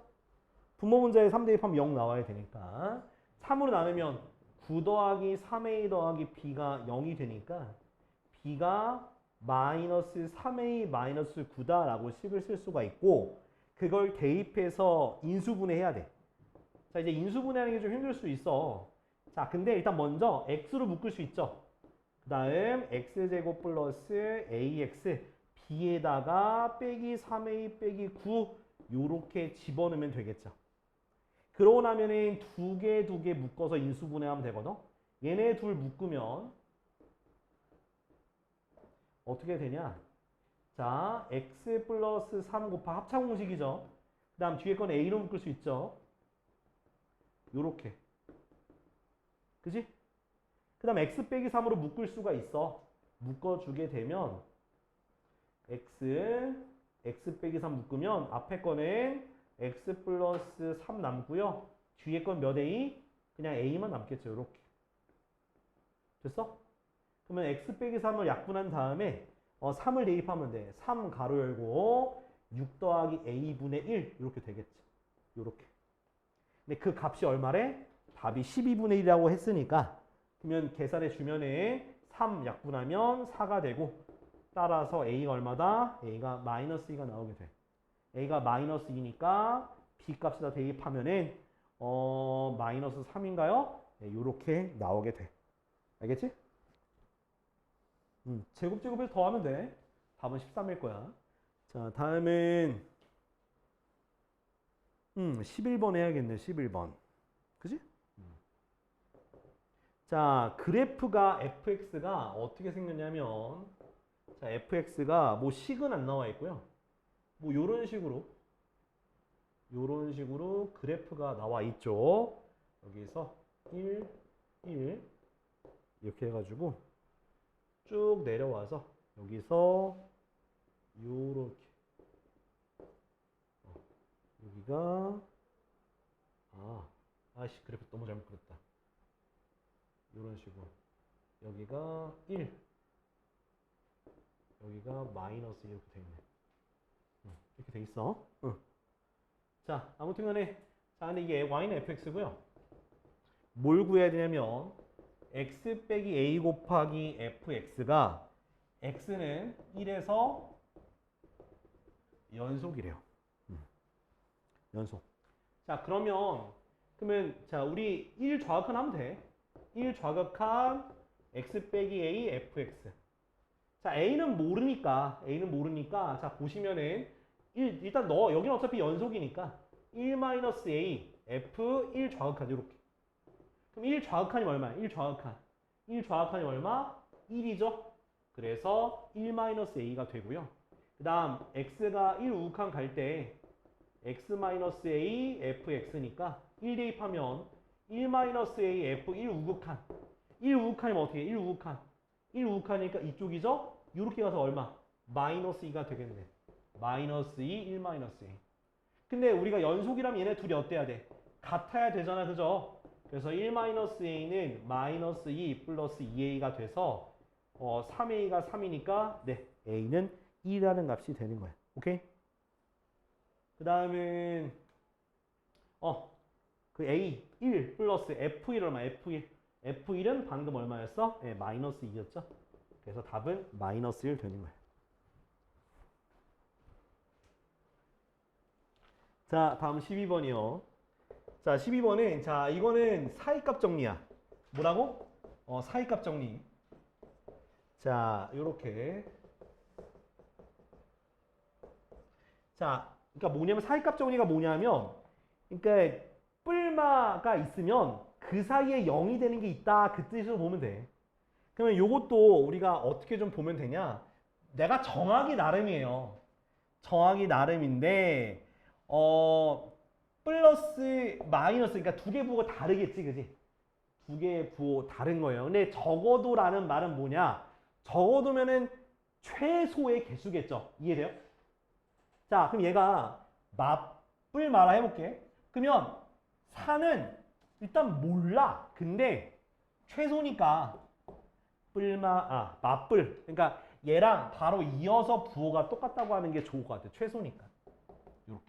분모 분자에 3대입하면 0 나와야 되니까 3으로 나누면 9 더하기 3a 더하기 b가 0이 되니까 b가 마이너스 3a 마이너스 9다라고 식을 쓸 수가 있고 그걸 대입해서 인수분해해야 돼. 자, 이제 인수분해하는 게 좀 힘들 수 있어. 자, 근데 일단 먼저 x로 묶을 수 있죠. 그 다음 x제곱 플러스 ax b에다가 빼기 3a 빼기 9 요렇게 집어넣으면 되겠죠. 그러고 나면은 두 개 묶어서 인수분해하면 되거든. 얘네 둘 묶으면 어떻게 되냐? 자, x 플러스 3 곱하기 합차 공식이죠. 그 다음 뒤에 건 a로 묶을 수 있죠. 요렇게. 그지? 그 다음 x 빼기 3으로 묶을 수가 있어. 묶어주게 되면 x 빼기 3 묶으면 앞에 거는 x 플러스 3 남고요. 뒤에 건 몇 a? 그냥 a만 남겠죠. 요렇게. 됐어? 그러면 x 빼기 3을 약분한 다음에 3을 대입하면 돼. 3 가로 열고 6 더하기 a분의 1 이렇게 되겠지. 요렇게. 근데 그 값이 얼마래? 답이 12분의 1이라고 했으니까 그러면 계산해 주면은 3 약분하면 4가 되고 따라서 a가 얼마다? a가 마이너스 2가 나오게 돼. a가 마이너스 2니까 b 값에다 대입하면은 마이너스 3인가요? 네, 요렇게 나오게 돼. 알겠지? 제곱해서 더하면 돼. 답은 13일 거야. 자, 다음은 11번 해야겠네. 11번. 그지? 자, 그래프가 fx가 어떻게 생겼냐면 자, fx가 뭐 식은 안 나와 있고요. 뭐 요런 식으로 그래프가 나와 있죠. 여기서 1, 1 이렇게 해가지고 쭉 내려와서 여기서 요렇게 여기가 아씨 그래프 너무 잘못 그렸다. 요런 식으로 여기가 1 여기가 마이너스 이렇게 돼 있네. 이렇게 돼 있어. 자, 아무튼 간에 자, 근데 이게 y는 fx고요. 뭘 구해야 되냐면 x 빼기 a 곱하기 fx가 x는 1에서 연속이래요. 연속. 자, 그러면 자, 우리 1 좌극한 하면 돼. 1 좌극한 x 빼기 a fx. 자, a는 모르니까 자, 보시면은 일단 여기는 어차피 연속이니까 1-a f 1 좌극한 이렇게. 그럼 1 좌극한이 얼마야? 1 좌극한이 얼마? 1이죠. 그래서 1-a가 되고요. 그 다음 x가 1 우극한 갈 때 x-a fx니까 1 대입하면 1-a f 1 우극한 1 우극한이면 어떻게 해? 1 우극한 1 우극하니까 이쪽이죠? 이렇게 가서 얼마? 마이너스 2가 되겠네. 마이너스 2, 1 마이너스 2. 근데 우리가 연속이라면 얘네 둘이 어때야 돼? 같아야 되잖아, 그죠? 그래서 1 마이너스 a는 마이너스 2 플러스 2a가 돼서 3a가 3이니까 네, a는 2라는 값이 되는 거야. 오케이? 그 다음은 그 a 1 플러스 f1 얼마? f1. f1은 방금 얼마였어? 네, 마이너스 2였죠? 그래서 답은 마이너스 1 되는 거야. 자, 다음 12번이요. 자, 12번은, 자, 이거는 사이값 정리야. 뭐라고? 사이값 정리. 자, 요렇게. 자, 그러니까 뭐냐면 사이값 정리가 뭐냐면, 그러니까 뿔마가 있으면 그 사이에 0이 되는 게 있다. 그 뜻으로 보면 돼. 그러면 요것도 우리가 어떻게 좀 보면 되냐? 내가 정하기 나름이에요. 정하기 나름인데, 플러스, 마이너스, 그러니까 두 개 부호가 다르겠지, 그지? 두 개의 부호 다른 거예요. 근데 적어도라는 말은 뭐냐? 적어도면은 최소의 개수겠죠. 이해돼요? 자, 그럼 얘가 뿔 마라 해볼게. 그러면 4는 일단 몰라. 근데 최소니까 맞뿔. 그러니까 얘랑 바로 이어서 부호가 똑같다고 하는 게 좋을 것 같아. 최소니까. 이렇게.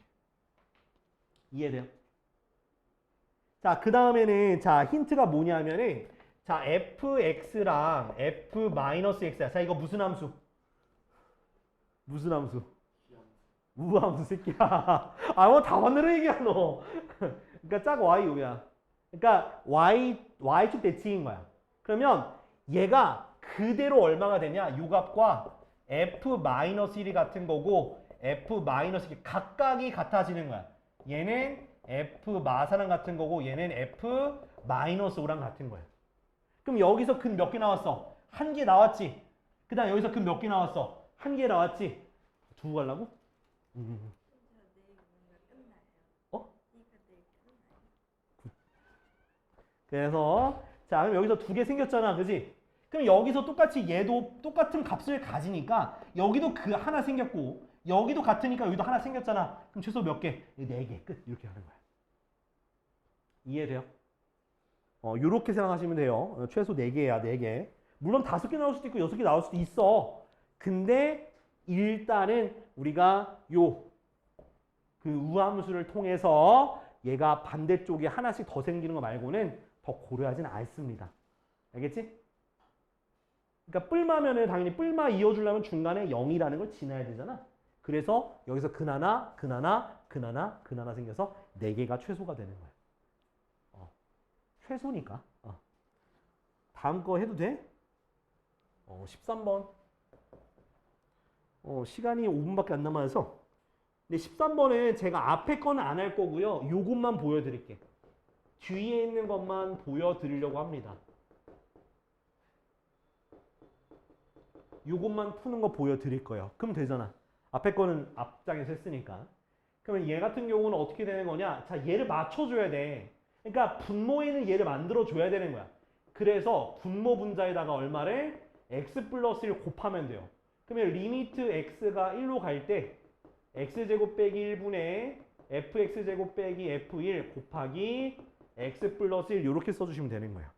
이해돼요? 자, 그 다음에는 자, 힌트가 뭐냐면은 자, fx랑 f-x야. 자, 이거 무슨 함수? 무슨 함수? 우함수 새끼야. 뭐 답안으로 얘기야 너. 그러니까 짝 y,u야. 그러니까 y축 대칭인 거야. 그러면 얘가 그대로 얼마가 되냐? 요 값과 f-1이 같은 거고 f-1이 각각이 같아지는 거야. 얘는 f-4랑 같은 거고 얘는 f-5랑 같은 거야. 그럼 여기서 근 몇 개 나왔어? 한 개 나왔지? 그 다음 여기서 근 몇 개 나왔어? 한 개 나왔지? 두고 가려고? 그래서 자, 그럼 여기서 두 개 생겼잖아, 그지? 그럼 여기서 똑같이 얘도 똑같은 값을 가지니까 여기도 그 하나 생겼고 여기도 같으니까 여기도 하나 생겼잖아. 그럼 최소 몇 개? 네 개 끝. 이렇게 하는 거야. 이해돼요? 요렇게 생각하시면 돼요. 최소 4개야, 4개. 물론 5개 나올 수도 있고 6개 나올 수도 있어. 근데 일단은 우리가 그 우함수를 통해서 얘가 반대쪽에 하나씩 더 생기는 거 말고는 더 고려하진 않습니다. 알겠지? 그러니까 뿔마면은 당연히 뿔마 이어주려면 중간에 0이라는 걸 지나야 되잖아. 그래서 여기서 근 하나 생겨서 4개가 최소가 되는 거야. 최소니까. 다음 거 해도 돼? 13번. 시간이 5분밖에 안 남아서. 근데 13번은 제가 앞에 거는 안 할 거고요. 요것만 보여드릴게. 뒤에 있는 것만 보여드리려고 합니다. 요것만 푸는 거 보여드릴 거예요. 그럼 되잖아. 앞에 거는 앞장에서 했으니까. 그러면 얘 같은 경우는 어떻게 되는 거냐? 자, 얘를 맞춰줘야 돼. 그러니까 분모에는 얘를 만들어줘야 되는 거야. 그래서 분모 분자에다가 얼마를? x 플러스 1 곱하면 돼요. 그러면 리미트 x가 1로 갈 때 x제곱 빼기 1분의 fx제곱 빼기 f1 곱하기 x 플러스 1 이렇게 써주시면 되는 거예요.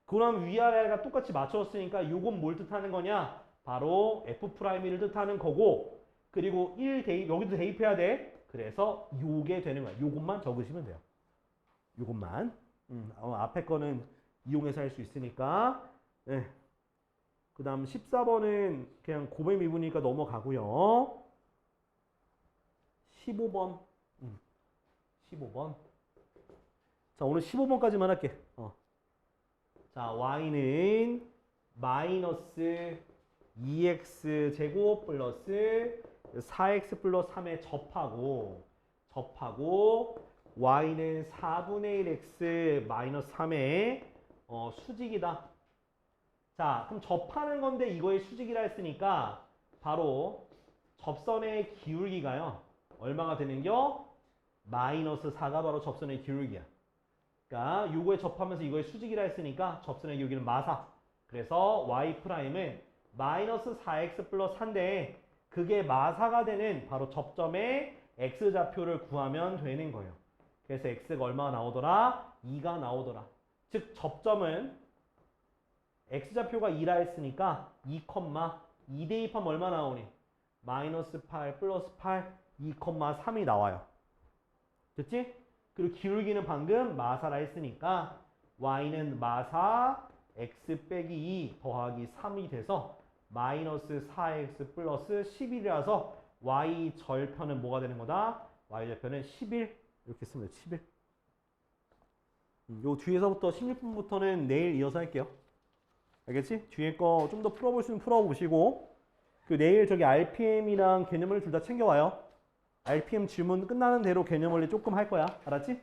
그럼 위아래가 똑같이 맞춰졌으니까 요건 뭘 뜻하는 거냐? 바로 f'1을 뜻하는 거고 그리고 1 대입, 여기도 대입해야 돼. 그래서 요게 되는 거야. 요것만 적으시면 돼요. 요것만. 앞에 거는 이용해서 할 수 있으니까. 네. 그 다음 14번은 그냥 고배 미분이니까 넘어가고요. 15번. 15번. 자, 오늘 15번까지만 할게. 자, y는 마이너스 2x 제곱 플러스 4x 플러스 3에 접하고 y는 4분의 1x 마이너스 3의 수직이다. 자, 그럼 접하는 건데 이거의 수직이라 했으니까 바로 접선의 기울기가요. 얼마가 되는겨? 마이너스 4가 바로 접선의 기울기야. 그러니까 요거에 접하면서 이거의 수직이라 했으니까 접선의 기울기는 마사. 그래서 y'은 마이너스 4x 플러스 4인데 그게 마사가 되는 바로 접점의 x좌표를 구하면 되는 거예요. 그래서 x가 얼마가 나오더라? 2가 나오더라. 즉 접점은 x좌표가 2라 했으니까 2, 대입하면 얼마 나오니? 마이너스 8 플러스 8, 2,3이 나와요. 됐지? 그리고 기울기는 방금 마사라 했으니까 y는 마사 x 빼기 2 더하기 3이 돼서 마이너스 4x 플러스 11이라서 y 절편은 뭐가 되는 거다? y 절편은 11 이렇게 쓰면 돼요. 11. 요 뒤에서부터 16분부터는 내일 이어서 할게요. 알겠지? 뒤에 거 좀 더 풀어볼 수 있으면 풀어보시고 그 내일 저기 RPM이랑 개념을 둘 다 챙겨와요. RPM 질문 끝나는 대로 개념 원리 조금 할 거야. 알았지?